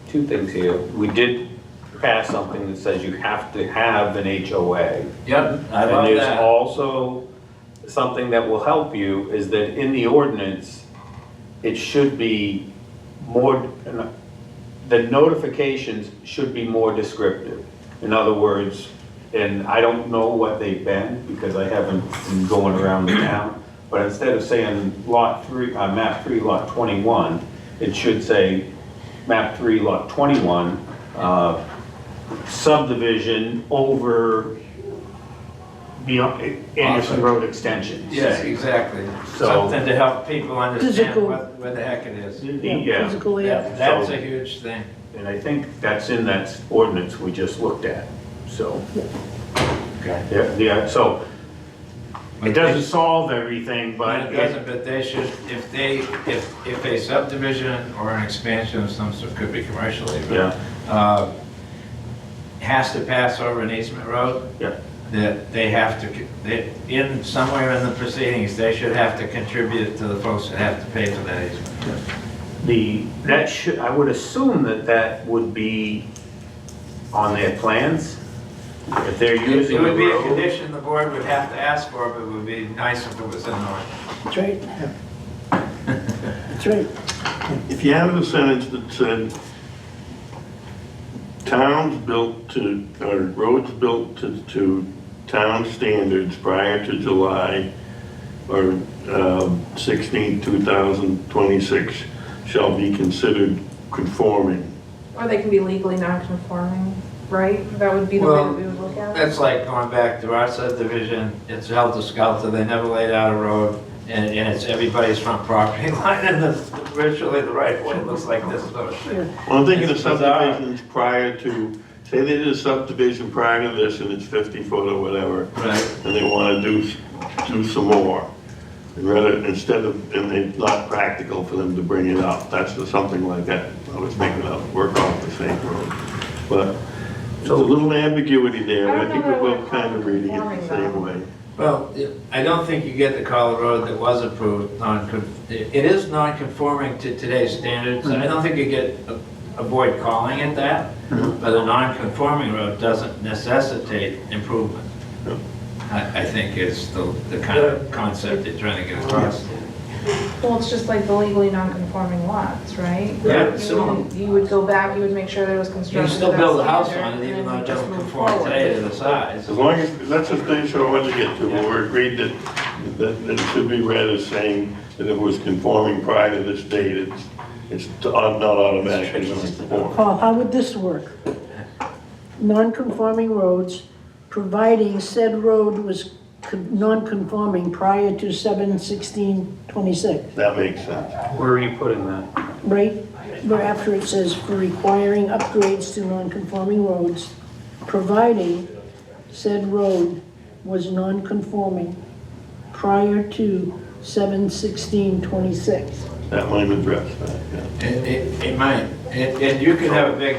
two things here. We did pass something that says you have to have an HOA. Yep, I And love there's that. also something that will help you is that in the ordinance, it should be more, the notifications should be more descriptive. In other words, and I don't know what they've been because I haven't been going around the town, but instead of saying lot 3, map 3, lot 21, it should say map 3, lot 21, subdivision over beyond Anderson Road extensions. Yeah, exactly. So- Something to help people understand Physical. what the heck it is. Yeah, Physical Yeah, layout. that's So- a huge thing. and I think that's in that ordinance we just looked at, so. Okay. Yeah, so it doesn't solve everything, But but it doesn't, but they should, if a subdivision or an expansion of some sort, could be commercially, Yeah. but, has to pass over an easement road, Yeah. that they have to, in somewhere in the proceedings, they should have to contribute to the folks that have to pay for that easement. That should, I would assume that that would be on their plans, if they're using It the would be a road. condition the board would have to ask for, but it would be nice if it was in the. That's right. That's right. If you have a sentence that said, towns built to, or roads built to town standards prior to July or 16, 2026 shall be considered conforming. Or they can be legally non-conforming, right? That would be the way that we would look at it. That's like going back to our subdivision, it's helter-skelter, they never laid out a road, and it's everybody's front property line, and virtually the right of way looks like this sort of thing. Well, I'm thinking of It's bizarre. subdivisions prior to, say they did a subdivision prior to this and it's 50 foot or whatever, Right. and they want to do some more. And rather, instead of, and it's not practical for them to bring it up, that's something like that. I was making up, work off the same road. But There's a little ambiguity there, I but I don't think know we're that both kind of reading it the same way. Well, I don't think you get to call a road that was approved it is non-conforming to today's standards. I don't think you get, avoid calling it that, but a non-conforming road doesn't necessitate improvement. I think is the kind of concept they're trying to get across. Well, it's just like the legally non-conforming lots, right? Yeah, similar. You would go back, you would make sure there was You construction. can still to build that a house standard, on it, even and though then it you just doesn't move conform forward. today to the size. As long as, that's the thing, so I want to get to, we're agreed that it should be read as saying that if it was conforming prior to this date, it's not automatically non-conforming. Paul, how would this work? Non-conforming roads, providing said road was non-conforming prior to 7/16/26, That makes sense. Where are you putting that? right? Where after it says for requiring upgrades to non-conforming roads, providing said road was non-conforming prior to 7/16/26. That might address that, yeah. It might, and you could have a big,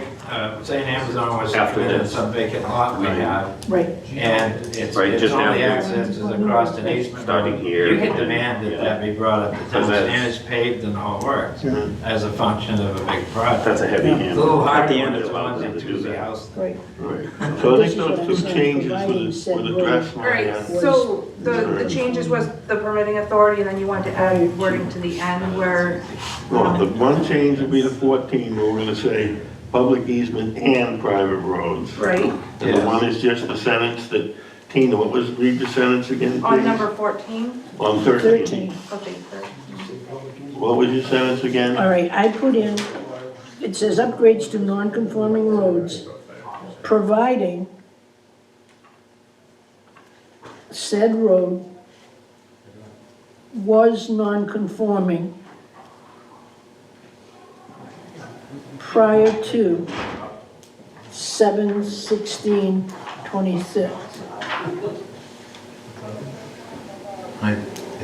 say an Amazon was After in this. some vacant lot we have, Right. and it's Right, just only after. access is across an easement. Starting here. You can demand that that be brought up to town Because that's- standards, paved and all works, as a function of a big project. That's a heavy Yeah. It's a handle. little hard At the when end it's of one it, and to do two's the that. house. Right. Right. So I This think is what those I'm two saying, changes providing would said address All my, right, so the changes was the permitting authority, and then you wanted to add wording to the end where, well, the one change would be to 14, where we're going to say public easement and private roads. right, And the one is just the sentence that, Tina, read the sentence again, please? on number 14? On 13. 13. Okay, What was your sentence again? All right, I put in, it says upgrades to non-conforming roads, providing said road was non-conforming prior to 7/16/26. I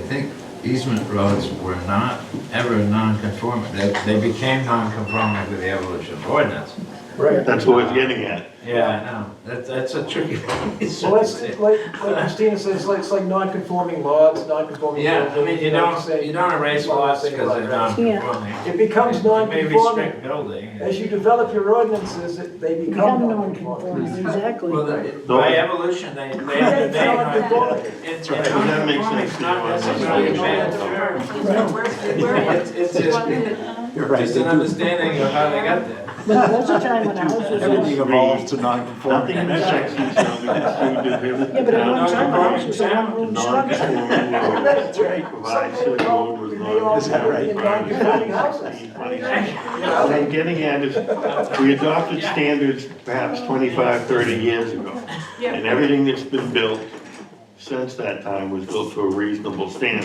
think easement roads were not ever non-conforming. They became non-conforming with the evolution of ordinance. Right. That's what it's getting at. Yeah, I know. That's a tricky piece. Well, it's like Christina says, it's like non-conforming lots, non-conforming. Yeah, I mean, you buildings, don't erase lots because they're non-conforming. It becomes You may non-conforming. restrict building. As you develop your ordinances, they become Become non-conforming. non-conforming, exactly. Well, by evolution, they have to be non-conforming. It's Right, but that makes sense to you. not necessarily a bad term. It's just You're right. an understanding of how they got there. But there was a time when a house was. Everything evolves to Nothing non-conforming. in this section shall be construed to prohibit Yeah, but at one the time, a house was a one-room structure. non-conforming road. That's right. Provides the road was We may all Is that right? be non-conforming houses. What I'm getting at is, we adopted standards perhaps 25, 30 years ago. And everything that's been built since that time was built to a reasonable standard.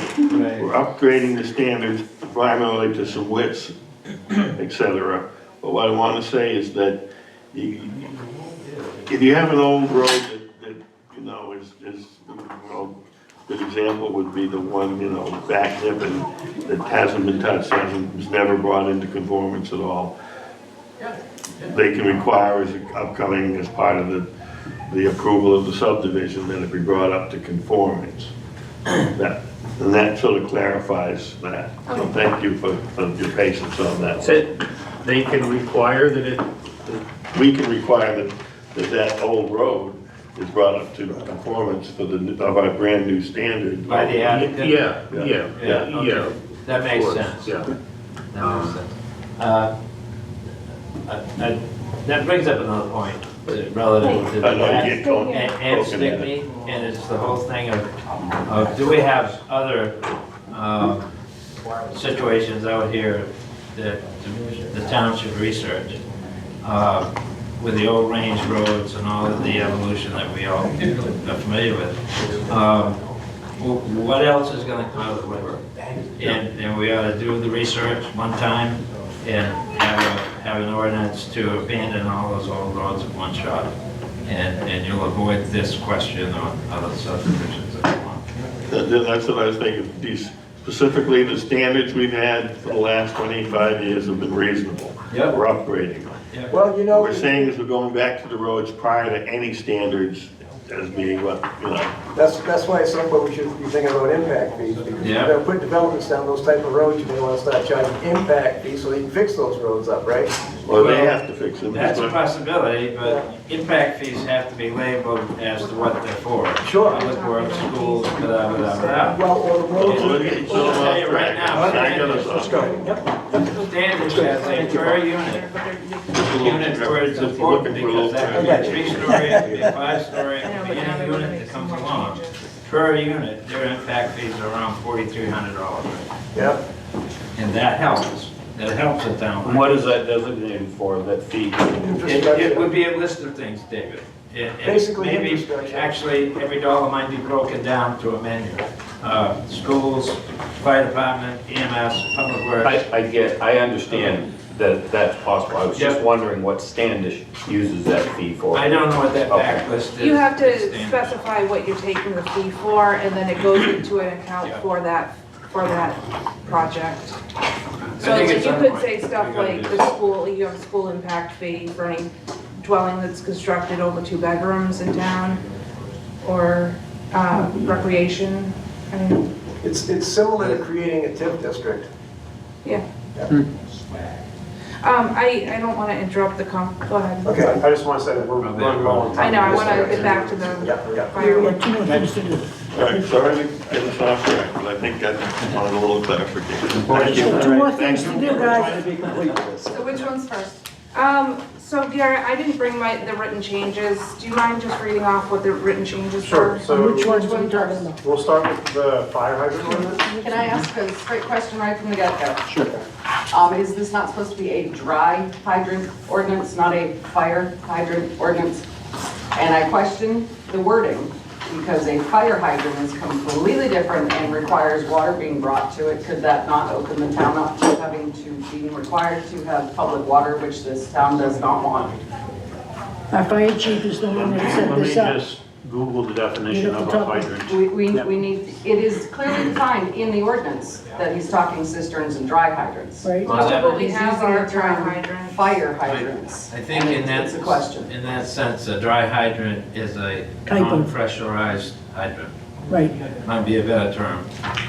We're upgrading the standards primarily to some widths, et cetera. But what I want to say is that if you have an old road that good example would be the one, back nipping that hasn't been touched, was never brought into conformance at all. They can require as upcoming as part of the approval of the subdivision that it be brought up to conformance. And that sort of clarifies that. So thank you for your patience on that. They can require that it, We can require that old road is brought up to conformance of our brand new standard. By the applicant? yeah. Okay. That makes Of course, sense. Yeah. That makes sense. That brings up another point relative to I know you get the and sticky, and it's the whole thing of do we have other situations out here that the town should research with the old range roads and all of the evolution that we all are familiar with. What else is going to come out of the river? And we ought to do the research one time and have an ordinance to abandon all those old roads at one shot. And you'll avoid this question on other subdivisions that you want. That's what I was thinking. Specifically, the standards we've had for the last 25 years have been reasonable. Yep. We're upgrading them. Well, you know. What we're saying is we're going back to the roads prior to any standards as being what, you know. That's why at some point we should be thinking about impact fees, because if you're gonna put developments down those type of roads, you may wanna start charging impact fees so they can fix those roads up, right? Well, they have to fix them. That's a possibility, but impact fees have to be labeled as to what they're for. Sure. Public works, schools, blah, blah, blah, blah. Well, or the roads. Well, we're getting so I'll tell you off right track. now, I gotta Let's stop. go. Yep. Standards has a per unit. Unit where it's important because that could be a 3-story, it could be a 5-story, it could be any unit that comes along. Per unit, their impact fees are around $4,300. Yep. And that helps. That helps a town. What is that designated for, that fee? It would be a list of things, David. Basically, Maybe, infrastructure. actually, every dollar might be broken down to a menu. Schools, fire department, EMS, public works. I understand that that's possible. I was just wondering what Standish uses that fee for. I don't know what that Okay. back list is. You have to It's standard. specify what you're taking the fee for, and then it goes into an account Yeah. for that project. So I think like it's you on could point. say stuff We gotta like do the this. school, you have a school impact fee for any dwelling that's constructed over 2 bedrooms in town, or recreation, I mean, It's similar to creating a TIF district. yeah. Yeah. I don't want to interrupt the go ahead. Okay. I just want to say that we're running low on time. I know, I want to get back to the Yeah, yeah. We fireworks. got 2 more things to do. All right, sorry to get us off track, but I think that wanted a little clarification. Thank you. 2 more things to do, Trying guys. to be complete with this. So which one's first? So Garrett, I didn't bring the written changes. Do you mind just reading off what the written changes Sure, were? so Which ones are we talking about? we'll start with the fire hydrant ordinance. Can I ask a straight question right from the get-go? Sure. Is this not supposed to be a dry hydrant ordinance, not a fire hydrant ordinance? And I question the wording, because a fire hydrant is completely different and requires water being brought to it. Could that not open the town up to having to being required to have public water, which this town does not want? Our fire chief is the one that set Let me this up. just Google the definition of a hydrant. We need, it is clearly defined in the ordinance that he's talking cisterns and dry hydrants. Right? Well, that- But we He's have using our the dry term hydrants. fire hydrants. I think and in that, It's a question. in that sense, a dry hydrant is a Type of- non-pressurized hydrant. Right. Might be a better term.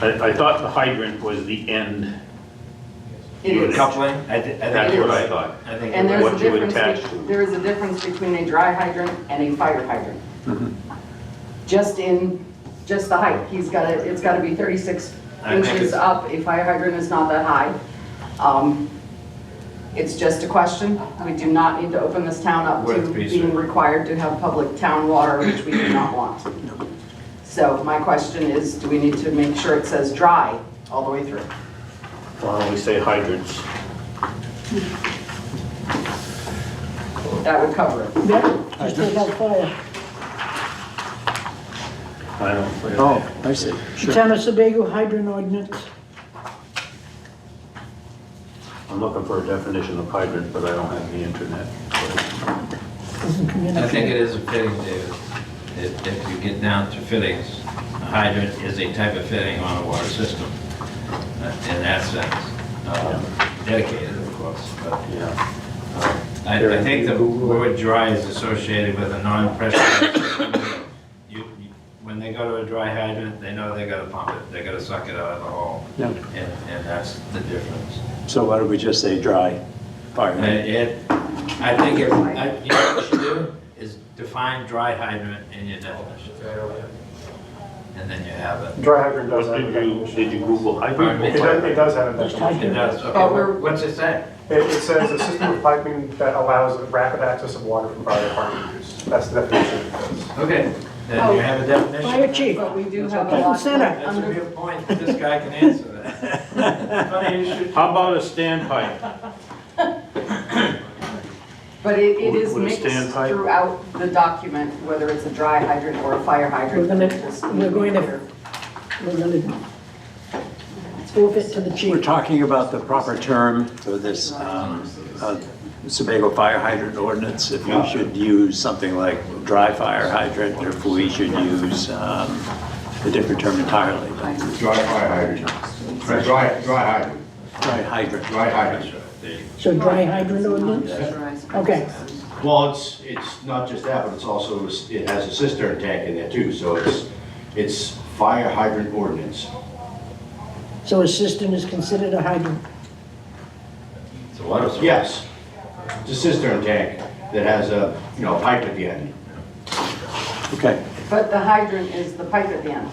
I thought the hydrant was the end. It is. Coupling, I think That's you're what I right. thought. I think And you're there's right. a What you difference, attach to. there is a difference between a dry hydrant and a fire hydrant. Just the height, it's gotta be 36 I think inches it's- up, a fire hydrant is not that high. It's just a question, we do not need to open this town up to Worth research. being required to have public town water, which we do not want. So my question is, do we need to make sure it says dry all the way through? Why don't we say hydrants? That would cover it. Yeah, just take out fire. I don't. Oh, I see, sure. Town of Sebago hydrant ordinance. I'm looking for a definition of hydrant, but I don't have the internet. Doesn't I communicate. think it is a fitting, David. If you get down to fittings, a hydrant is a type of fitting on a water system, in that sense. Dedicated, of course, but Yeah. I think the word dry is associated with a non-pressurized. When they go to a dry hydrant, they know they gotta pump it, they gotta suck it out of the hole. Yeah. And that's the difference. So why don't we just say dry fire? I think you know what you should do is define dry hydrant in your definition. And then you have it. Dry hydrant does What have a did definition. you Google Pardon me? hydrant? It does have a Just definition. It does, But okay, we're- what's it say? It says a system of piping that allows the rapid access of water from fire department use. That's the definition it does. Okay, then you have a definition. Fire chief. But we do have a Front and lot center. That's a under, real point, this guy can answer that. Funny you should. How about a standpipe? but it is Would a mixed standpipe- throughout the document, whether it's a dry hydrant or a fire hydrant. We're Just gonna forfeit to the We're chief. talking about the proper term for this Sebago fire hydrant ordinance, if we should use something like dry fire hydrant, or if we should use a different term entirely. Dry fire hydrant. Dry hydrant. Dry hydrant. Dry hydrant. So dry hydrant ordinance? Pressurized. Okay, Well, it's not just that, but it's also, it has a cistern tank in there too, so it's fire hydrant ordinance. so a cistern is considered a hydrant. Yes, it's a cistern tank that has a, pipe at the end. Okay. But the hydrant is the pipe at the end.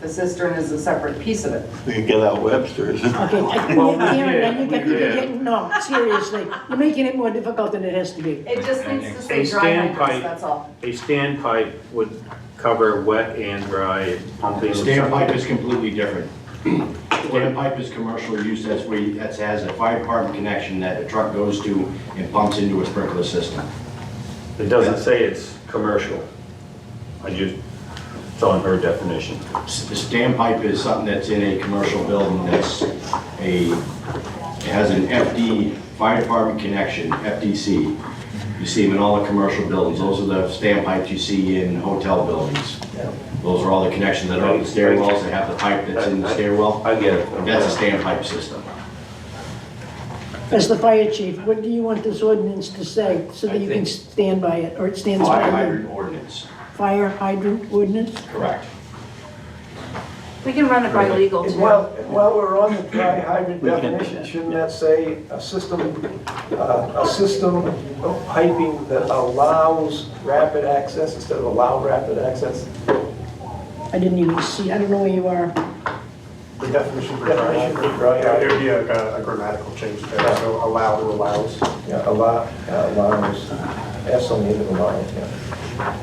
The cistern is a separate piece of it. We can get out Webster's. Okay, Well, we Karen, did, you're we did. getting, no, seriously, you're making it more difficult than it has to be. It just needs to say A dry hydrants, standpipe. that's all. A standpipe would cover wet and dry pumping. Standpipe is completely different. Standpipe is commercial use, that has a fire department connection that the truck goes to and pumps into a sprinkler system. It doesn't say it's commercial. It's on her definition. The standpipe is something that's in a commercial building it has an FD, fire department connection, FDC. You see them in all the commercial buildings. Those are the standpipes you see in hotel buildings. Those are all the connections that are in the stairwells, that have the pipe that's in the stairwell. I get it. That's a standpipe system. As the fire chief, what do you want this ordinance to say, so that you can stand by it, or it stands by Fire you? hydrant ordinance, Fire hydrant ordinance? correct. We can run it by legal And too. while we're on the dry hydrant We can do definition, that. shouldn't that say a system of piping that allows rapid access instead of allow rapid access? I didn't even see, I don't know where you are. The definition for Definition for dry Yeah, it hydrant. would be a grammatical change there, so allow to allows. Yeah, allows, S on the end of the line, yeah.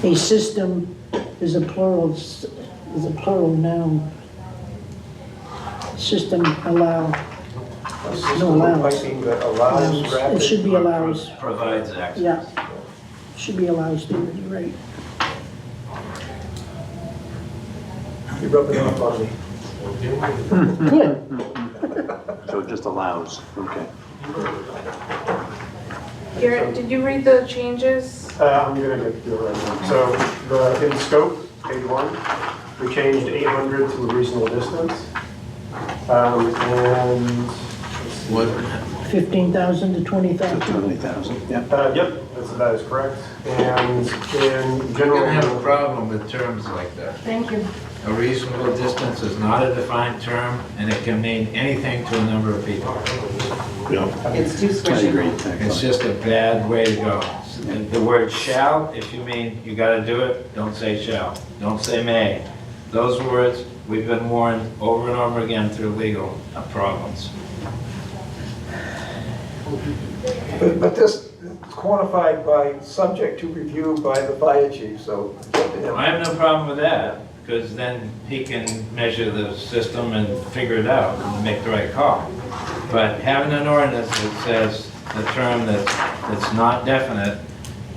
A system is a plural, noun. System A allow, system of allows. piping that allows rapid. It should be allows, Provides access. yeah. Should be allows, David, you're right. You're rubbing off on me. Good. So it just allows, okay. Garrett, did you read the changes? I'm gonna do it right now. So in scope, page 1, we changed 800 to a reasonable distance. And, What? 15,000 to So 20,000. 20,000, yeah. yep, that is correct. And in You're general. gonna have a problem with terms like that. Thank you. A reasonable distance is not a defined term, and it can mean anything to a number of people. It's too I squishy. agree, It's actually. just a bad way to go. The word shall, if you mean you gotta do it, don't say shall. Don't say may. Those words, we've been warned over and over again through legal problems. But this is quantified by, subject to review by the fire chief, so it's up to him. I have no problem with that, because then he can measure the system and figure it out and make the right call. But having an ordinance that says the term that's not definite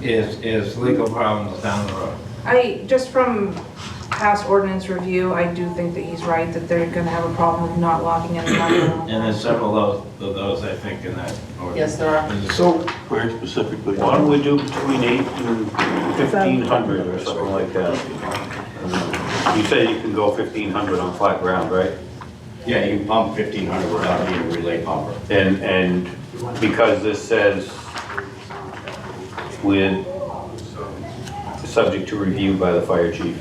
is legal problems down the road. Just from past ordinance review, I do think that he's right, that they're gonna have a problem with not locking in the number. And there's several of those, I think, in that ordinance. Yes, there are. So, Where specifically? Why don't we do between 8 and 1,500 or something like that? You say you can go 1,500 on flat ground, right? Yeah, you can pump 1,500 without needing a relay pumper. And because this says with, subject to review by the fire chief.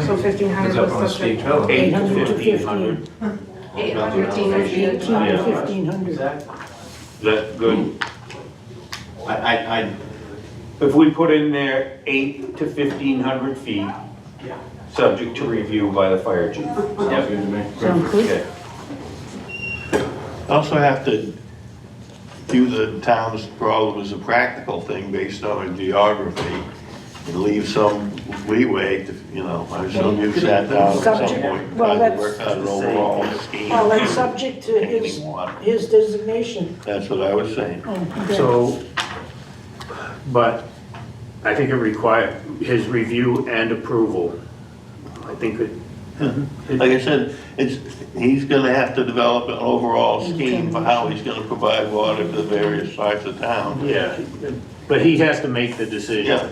So 1,500 It's up was on a subject steep hill. 8 to 800 to 1,500. 800 to 18 to Yeah. 1,500. Is that good? I If we put in there 8 to 1,500 feet, subject to review by the fire chief. Sounds good. Okay. Also have to view the town's problem as a practical thing based on our geography and leave some leeway to, I assume you've sat down at some Subject- point, well, tried to that's- work out an overall scheme. Well, that's subject to his designation. That's what I was saying. Oh, okay. So, but I think it requires his review and approval. I think it. Like I said, he's gonna have to develop an overall scheme for how he's gonna provide water to the various parts of town. Yeah, but he has to make the decision. Yeah,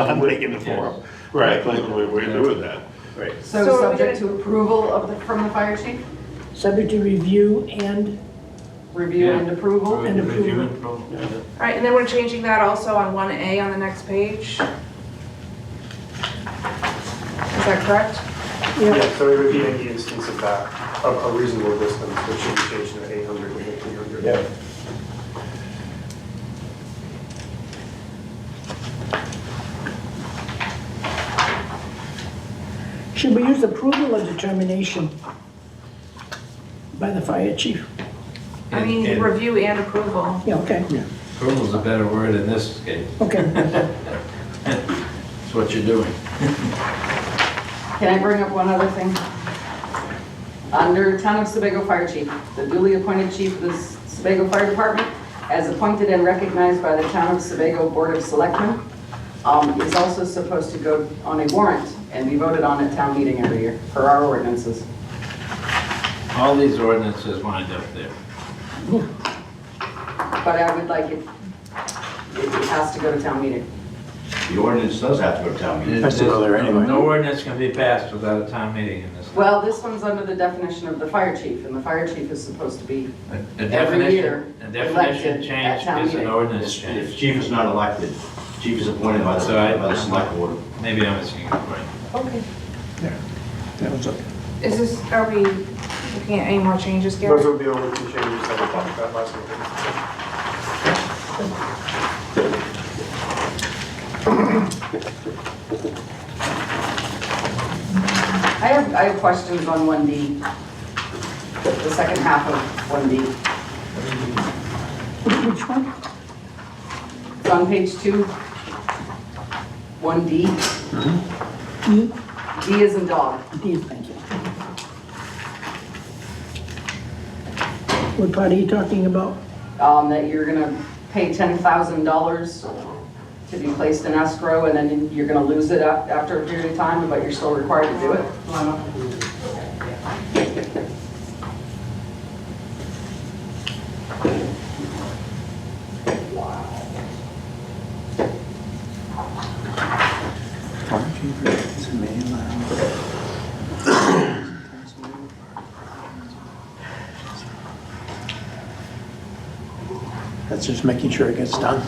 I'm making it for him. Right. Claiming we're doing that. Right. So So are we subject gonna- to approval of from the fire chief? Subject to review and, Review Yeah. and approval? And approval. Review and approval. All right, and then we're changing that also on 1A on the next page. Is that correct? Yeah, so it would be any instance of that, of a reasonable distance, which should be changed to 800 to 1,500. Yeah. should we use approval or determination by the fire chief? I mean, And review and approval. Yeah, okay, approval's a better word in this case. okay. That's what you're doing. Can I bring up one other thing? Under Town of Sebago Fire Chief, the duly appointed chief of the Sebago Fire Department, as appointed and recognized by the Town of Sebago Board of Selectmen, is also supposed to go on a warrant and be voted on at town meeting every year for our ordinances. All these ordinances wind up there. But I would like it has to go to town meeting. The ordinance does have to go to town meeting. Has to go there anyway. No ordinance can be passed without a town meeting in this. Well, this one's under the definition of the fire chief, and the fire chief is supposed to be, A every year, definition elected at change town is an meeting. ordinance If change. chief is not elected, chief is appointed by So I- the select board. Maybe I'm missing it, right? okay. That was okay. Is this, are we looking at any more changes, Those Gary? would be the only two changes that we talked about last meeting. I have questions on 1D, the second half of 1D. Which one? It's on page 2, 1D. D? D is in dog. D, thank you. What part are you talking about? That you're gonna pay $10,000 to be placed in escrow, and then you're gonna lose it after a period of time, but you're still required to do it. That's just making sure it gets done.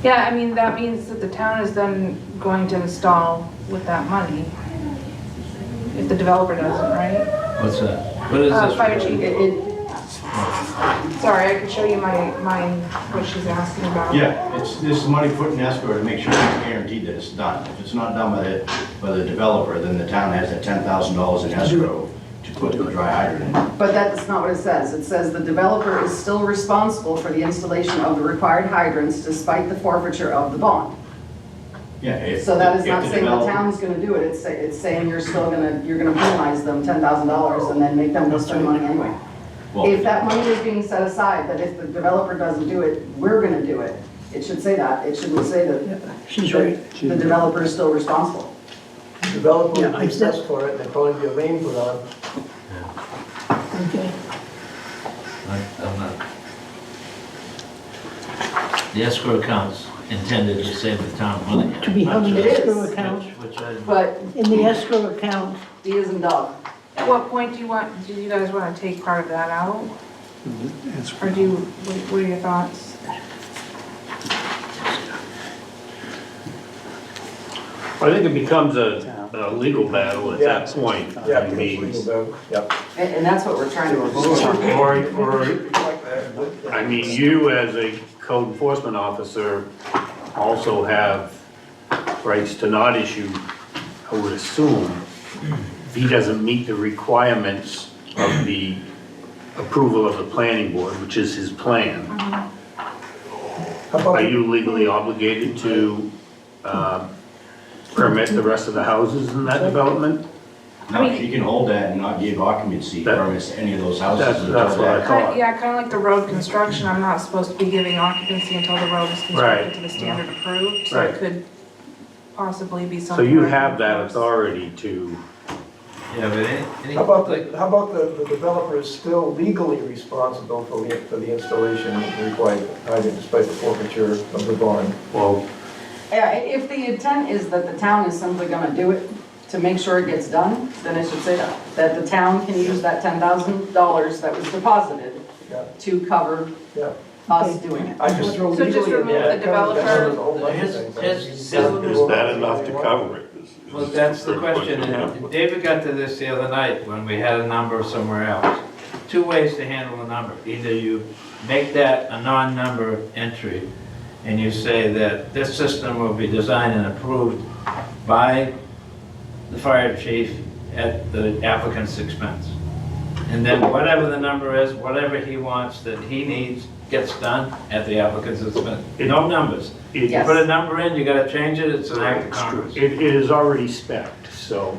Yeah, I mean, that means that the town is then going to install with that money. If the developer doesn't, right? What's that? What is this? Fire chief. It- Sorry, I can show you mine, what she's asking about. Yeah, this is money put in escrow to make sure it's guaranteed that it's done. If it's not done by the developer, then the town has that $10,000 in escrow to put the dry hydrant in. But that's not what it says. It says the developer is still responsible for the installation of the required hydrants despite the forfeiture of the bond. Yeah, if. So that is if not the saying the developer- town's gonna do it, it's saying you're gonna penalize them $10,000 and then make them go spend money anyway. Well, If that money is being set aside, that if the developer doesn't do it, we're gonna do it. It should say that. It shouldn't say that She's right. the developer is still responsible. Developer Yeah, would I be said- assessed for it, and there'd probably be a lien put on. Okay. I'm not. The escrow account's intended to save the town money. To be held in the It is. escrow account. Which I, But In the escrow account, D is in dog. At what point do you guys want to take part of that out? Or do you, what are your thoughts? I think it becomes a legal battle at that point. Yeah, I it's mean, legal though. Yep. And that's what we're trying to avoid. I mean, you as a code enforcement officer also have rights to not issue, I would assume, if he doesn't meet the requirements of the approval of the planning board, which is his plan. How about Are you legally obligated to permit the rest of the houses in that development? No, you can hold that and not give occupancy That- permits to any of those houses. That's until what I that- thought. Yeah, kind of like the road construction, I'm not supposed to be giving occupancy until the road is constructed Right. to the standard approved. So Right. it could possibly be So something. you I can have that enforce. authority to, yeah, but any. How about the developer is still legally responsible for the installation of the required hydrant despite the forfeiture of the bond? well, Yeah, if the intent is that the town is simply gonna do it to make sure it gets done, then it should say that the town can use that $10,000 that was deposited Yeah. to cover Yeah. us doing it. I just throw So just legally in remove there, the that covers developer. a whole bunch of His- things. his- Is that enough to cover it? Well, that's the question, and David got to this the other night when we had a number somewhere else. Two ways to handle a number. Either you make that a non-number entry, and you say that this system will be designed and approved by the fire chief at the applicant's expense. And then whatever the number is, whatever he wants that he needs, gets done at the applicant's expense. No numbers. You Yes. put a number in, you gotta change it, it's an act of Congress. It is already spec'd, so,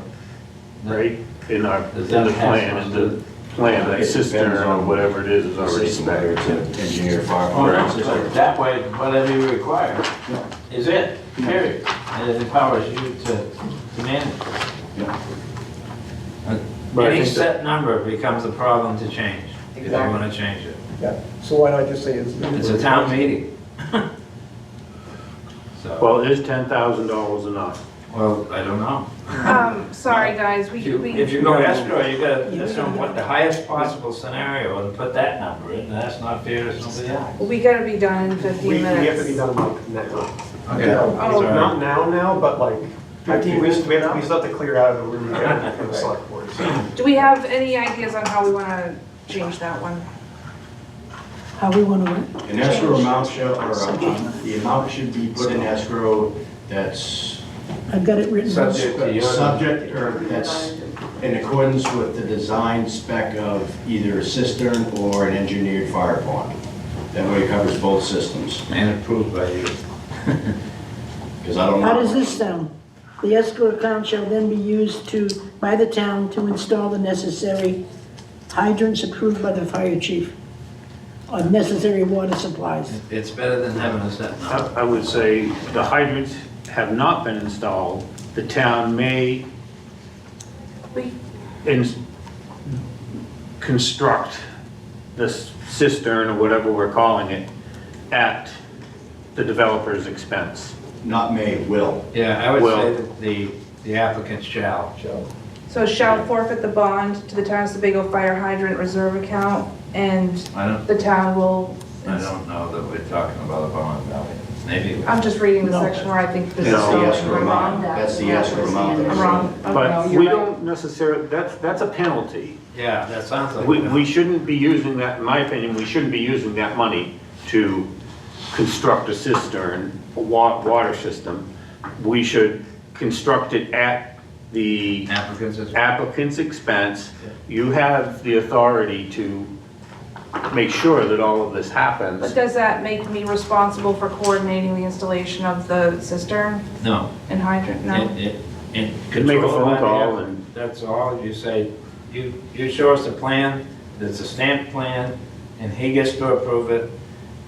right, in our, in Does the that plan, pass? in the plan, that cistern or whatever it is already System where spec'd. it's an engineered fire Oh, no, department so system. that way, whatever you require is it, period. And it empowers you to manage. Yeah. But I Any think that- set number becomes a problem to change, if you Exactly. want to change it. Yeah, so why not just say it's. It's a town meeting. So, Well, is $10,000 enough? well, I don't know. Sorry, guys, If you go escrow, you gotta assume what the highest possible scenario and put that number in, and that's not fair to somebody else. we gotta be done in We 15 have to be minutes. done like now. Okay, Oh. sorry. Not now, but like 15 minutes, we still have to clear out of the room again for the select board. Do we have any ideas on how we wanna change that one? How we want to, An escrow amount shall, or the amount should be put in escrow that's I've got it written down. Subject to your. subject, or that's in accordance with the design spec of either a cistern or an engineered fire pond. That way it covers both systems, And approved by you. because I don't know. How does this sound? The escrow account shall then be used by the town to install the necessary hydrants approved by the fire chief on necessary water supplies. It's better than having a set number. I would say the hydrants have not been installed. The town may We, construct this cistern or whatever we're calling it at the developer's expense. Not may, will. Yeah, I would Well- say that the applicant shall. so shall forfeit the bond to the town of Sebago fire hydrant reserve account, and I don't, the town will, I don't know that we're talking about a bond value. Maybe. I'm just reading the No. section where I think this is That's the going. escrow Am I wrong? amount. That's the escrow amount. I'm wrong? Okay. But you're we right. don't necessarily, that's a penalty. Yeah, that sounds like. We shouldn't be using that, in my opinion, we shouldn't be using that money to construct a cistern, a water system. We should construct it at the Applicants is. applicant's expense. You have the authority to make sure that all of this But happens. does that make me responsible for coordinating the installation of the cistern No. and hydrant? No? It Can make a controlled phone by the call applicant. and, That's all, you say, you show us the plan, it's a stamped plan, and he gets to approve it,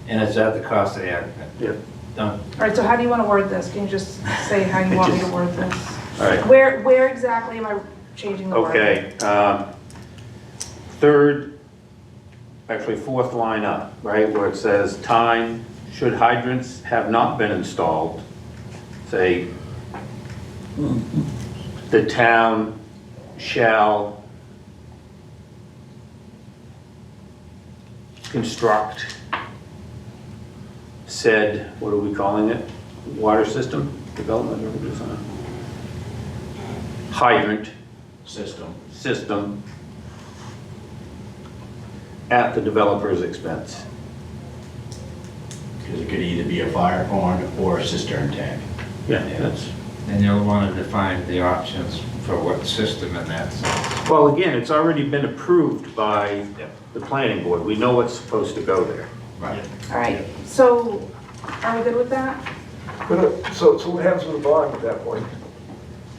and it's at the cost of the applicant. yeah, Done. All right, so how do you want to word this? Can you just say how you want me to word this? all right. Where exactly am I changing the word? Okay, third, actually fourth line up, right, where it says, time, should hydrants have not been installed, say, the town shall construct said, what are we calling it? Water system development or design? Hydrant system at the developer's expense. Because it could either be a fire pond or a cistern tank. Yeah, that's, And you'll want to define the options for what system in that sense. well, again, it's already been approved by Yep. the planning board. We know what's supposed to go there. Right. All right, so are we good with that? But, so what happens with the bond at that point?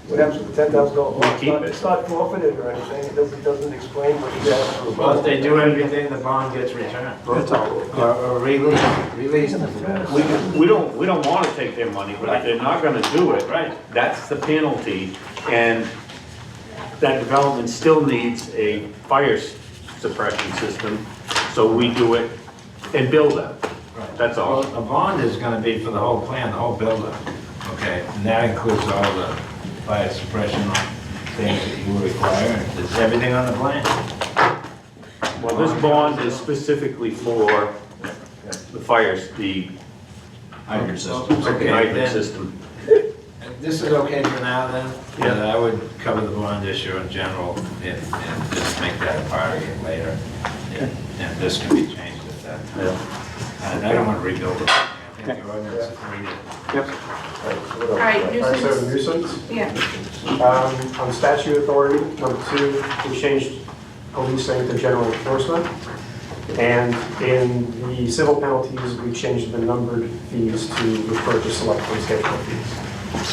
What happens with the $10,000 bond? keep it. It's not forfeited or anything, it doesn't explain what you have for a bond. Well, if they do everything, the bond gets returned. That's all. Or released. We don't want to take their money, but if they're not gonna do it, Right. that's the penalty. And that development still needs a fire suppression system, so we do it and bill them. That's all. Well, a bond is gonna be for the whole plan, the whole building, okay? And that includes all the fire suppression things that you require? Is everything on the plan? Well, this bond is specifically for the fires, the Hydrant system. Okay, hydrant then- system. This is okay for now then? Yeah. I would cover the bond issue in general and just make that a part of it later. And this can be changed at that time. Yeah. And I don't want to rebuild it. I think the ordinance is needed. Yep. All right, So nuisance. nuisance, Yeah, on statute authority, number 2, we changed policing to general enforcement. And in the civil penalties, we changed the numbered fees to refer to select and schedule fees.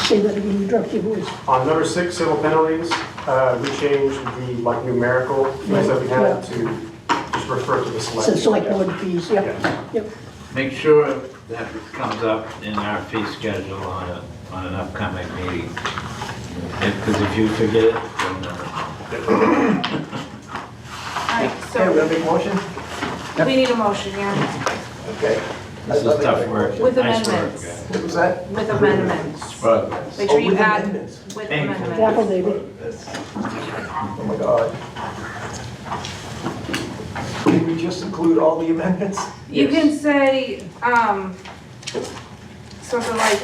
Say that again, drop your voice. On number 6, civil penalties, we changed the like numerical fees that we had to just refer to the select. Says select board fees, yep, yep. Make sure that comes up in our fee schedule on an upcoming meeting. Because if you forget it, you'll never. all right, Okay, we're so gonna make a motion? we need a motion, yeah, Okay. This is tough work. with Nice work, amendments, guys. What was that? with amendments. Progress. Make sure Oh, you with add amendments. with Painful. Careful, amendments. David. Oh my God. Did we just include all the amendments? You can say, something like,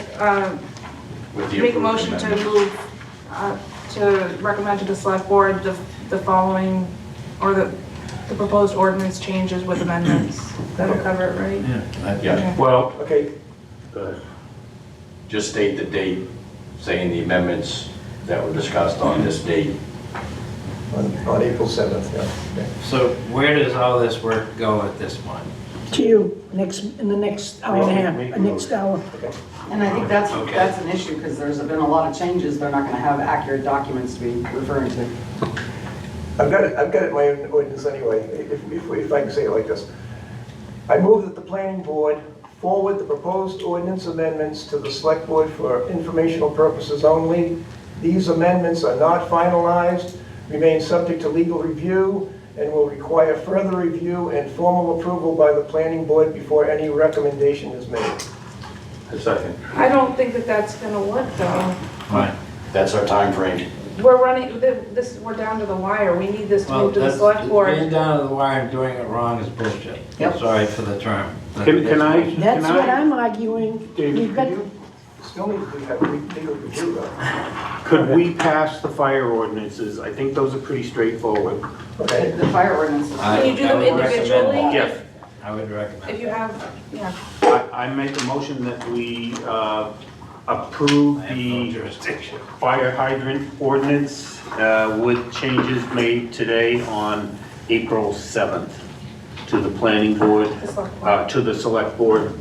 With the make a approved motion to amendments. move, to recommend to the select board the following, or the proposed ordinance changes with amendments. That'll cover it, right? Yeah, Okay. Well, Okay, go ahead. just state the date, saying the amendments that were discussed on this date. on April 7th, yeah. Okay. So where does all this work go at this point? To you, in the next hour and a half, next hour. And I think that's Okay. an issue, because there's been a lot of changes, they're not gonna have accurate documents to be referring to. I've got it in my own ordinance anyway, if I can say it like this. I move that the planning board forward the proposed ordinance amendments to the select board for informational purposes only. These amendments are not finalized, remain subject to legal review, and will require further review and formal approval by the planning board before any recommendation is made. A second. I don't think that that's gonna work though. Fine. That's our time frame. We're running, we're down to the wire, we need this to Well, move to the that's, select being board. down to the wire and doing it wrong is bullshit. Yep. Sorry for the term. Can I? That's what I'm arguing. David, We've got, You still need to have legal review though. Could we pass the fire ordinances? I think those are pretty straightforward. Okay, The fire ordinance is. Can you do them I would recommend individually? that. Yes. I would recommend. If you have, yeah, I make a motion that we approve I have no the jurisdiction. fire hydrant ordinance with changes made today on April 7th to the planning board, the select board. to the select board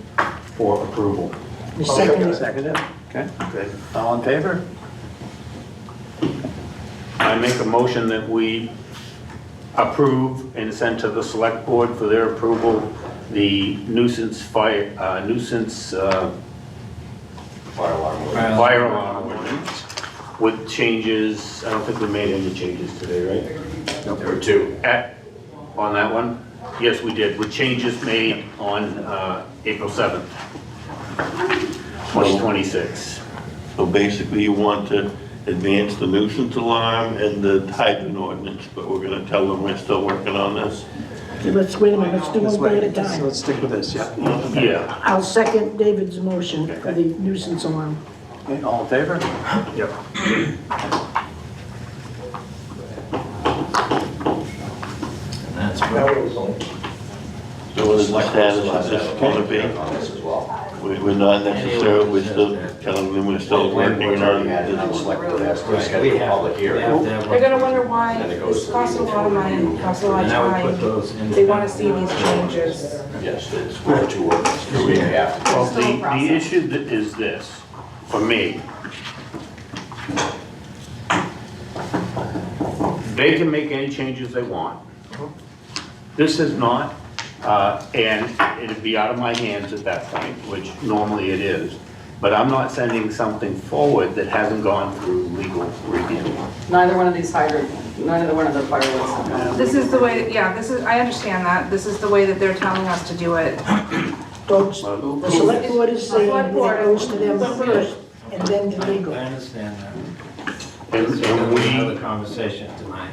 for approval. the second, Seconded, okay. Good. All in favor? I make a motion that we approve and send to the select board for their approval the nuisance fire Fire alarm. fire alarm ordinance with changes. I don't think we made any changes today, right? There were 2. On that one? Yes, we did, with changes made on April 7th, 2026. So basically, you want to advance the nuisance alarm and the hydrant ordinance, but we're gonna tell them we're still working on this. okay, let's wait a minute, let's do Let's one thing at a wait. time. Let's stick with this, yeah. Yeah. I'll second David's motion for the nuisance alarm. Okay, all in favor? Yep. And that's now what, we're going. So what is the status of this gonna be? On this as well. We're not necessarily, we're still telling them we're still working on Added it. to the select board has to schedule a public we hearing. have to have They're one. gonna wonder why Then it goes this to costs a lot of money, costs a lot of And I would put time. those in. They wanna see these changes. Yes, it's 4-2 ordinance. We have to. Well, Still a the process. issue that is this, for me. They can make any changes they want. This is not, and it'd be out of my hands at that point, which normally it is. But I'm not sending something forward that hasn't gone through legal review. Neither one of these fire fireworks. This is the way, yeah, this is, I understand that, this is the way that they're telling us to do it. Folks, the select board is saying that it goes to them first and then to legal. I understand that. And we, Another conversation tonight.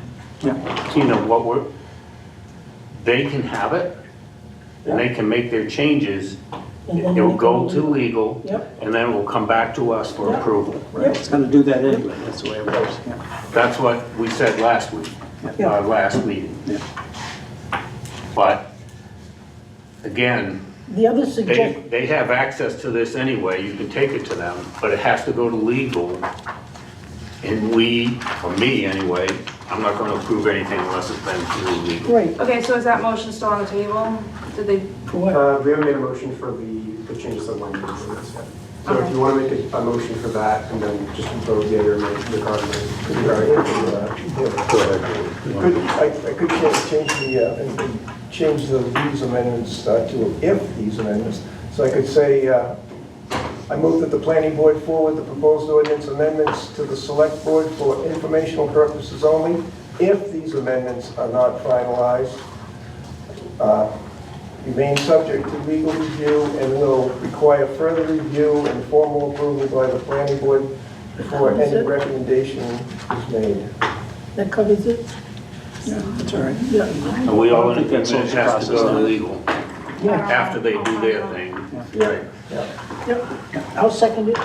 Tina, they can have it, and they can make their changes. And then It'll they go to legal, Yep. and then it will come back to us for Yep. approval. It's gonna do that anyway, that's the way it works, yeah. That's what we said last week, Yeah. last meeting. Yeah. But, again, The other suggestion, they have access to this anyway, you can take it to them, but it has to go to legal. And we, or me anyway, I'm not gonna approve anything unless it's been through legal. right, Okay, so is that motion still on the table? Did they, for what? We haven't made a motion for the changes that one ordinance yet. So Okay. if you want to make a motion for that, and then just vote yea or nay regarding I could change the these amendments to if these amendments. So I could say, I move that the planning board forward the proposed ordinance amendments to the select board for informational purposes only, if these amendments are not finalized, remain subject to legal review and will require further review and formal approval by the planning board before any recommendation is made. That covers it? That's all right. Yeah, And we all I in think that agreement solves it the has to process go to now. legal, yeah, after they do their thing. yeah, yeah. I'll second it.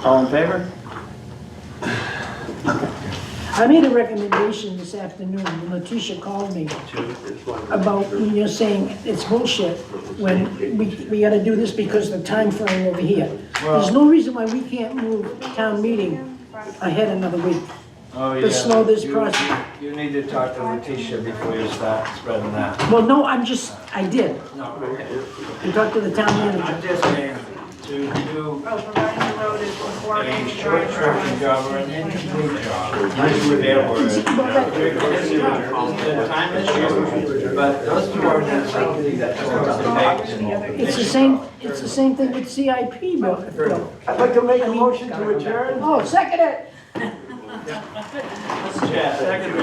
All in favor? I made a recommendation this afternoon, when Letitia called me about, when you're saying it's bullshit, when we gotta do this because the time frame over here. There's no reason why we can't move town meeting ahead another week. Oh, To slow this process. You need to talk to Letitia before you start spreading that. Well, no, I did. No, okay. We talked to the town I'm manager. just saying, to do oh, providing the road is conforming. a short-term job or an incomplete job, use with their words. The time issue, but those two ordinances that supposed to make. It's the same thing with CIP, Bill. I'd like to make a motion to adjourn. Oh, second it. Yeah, second.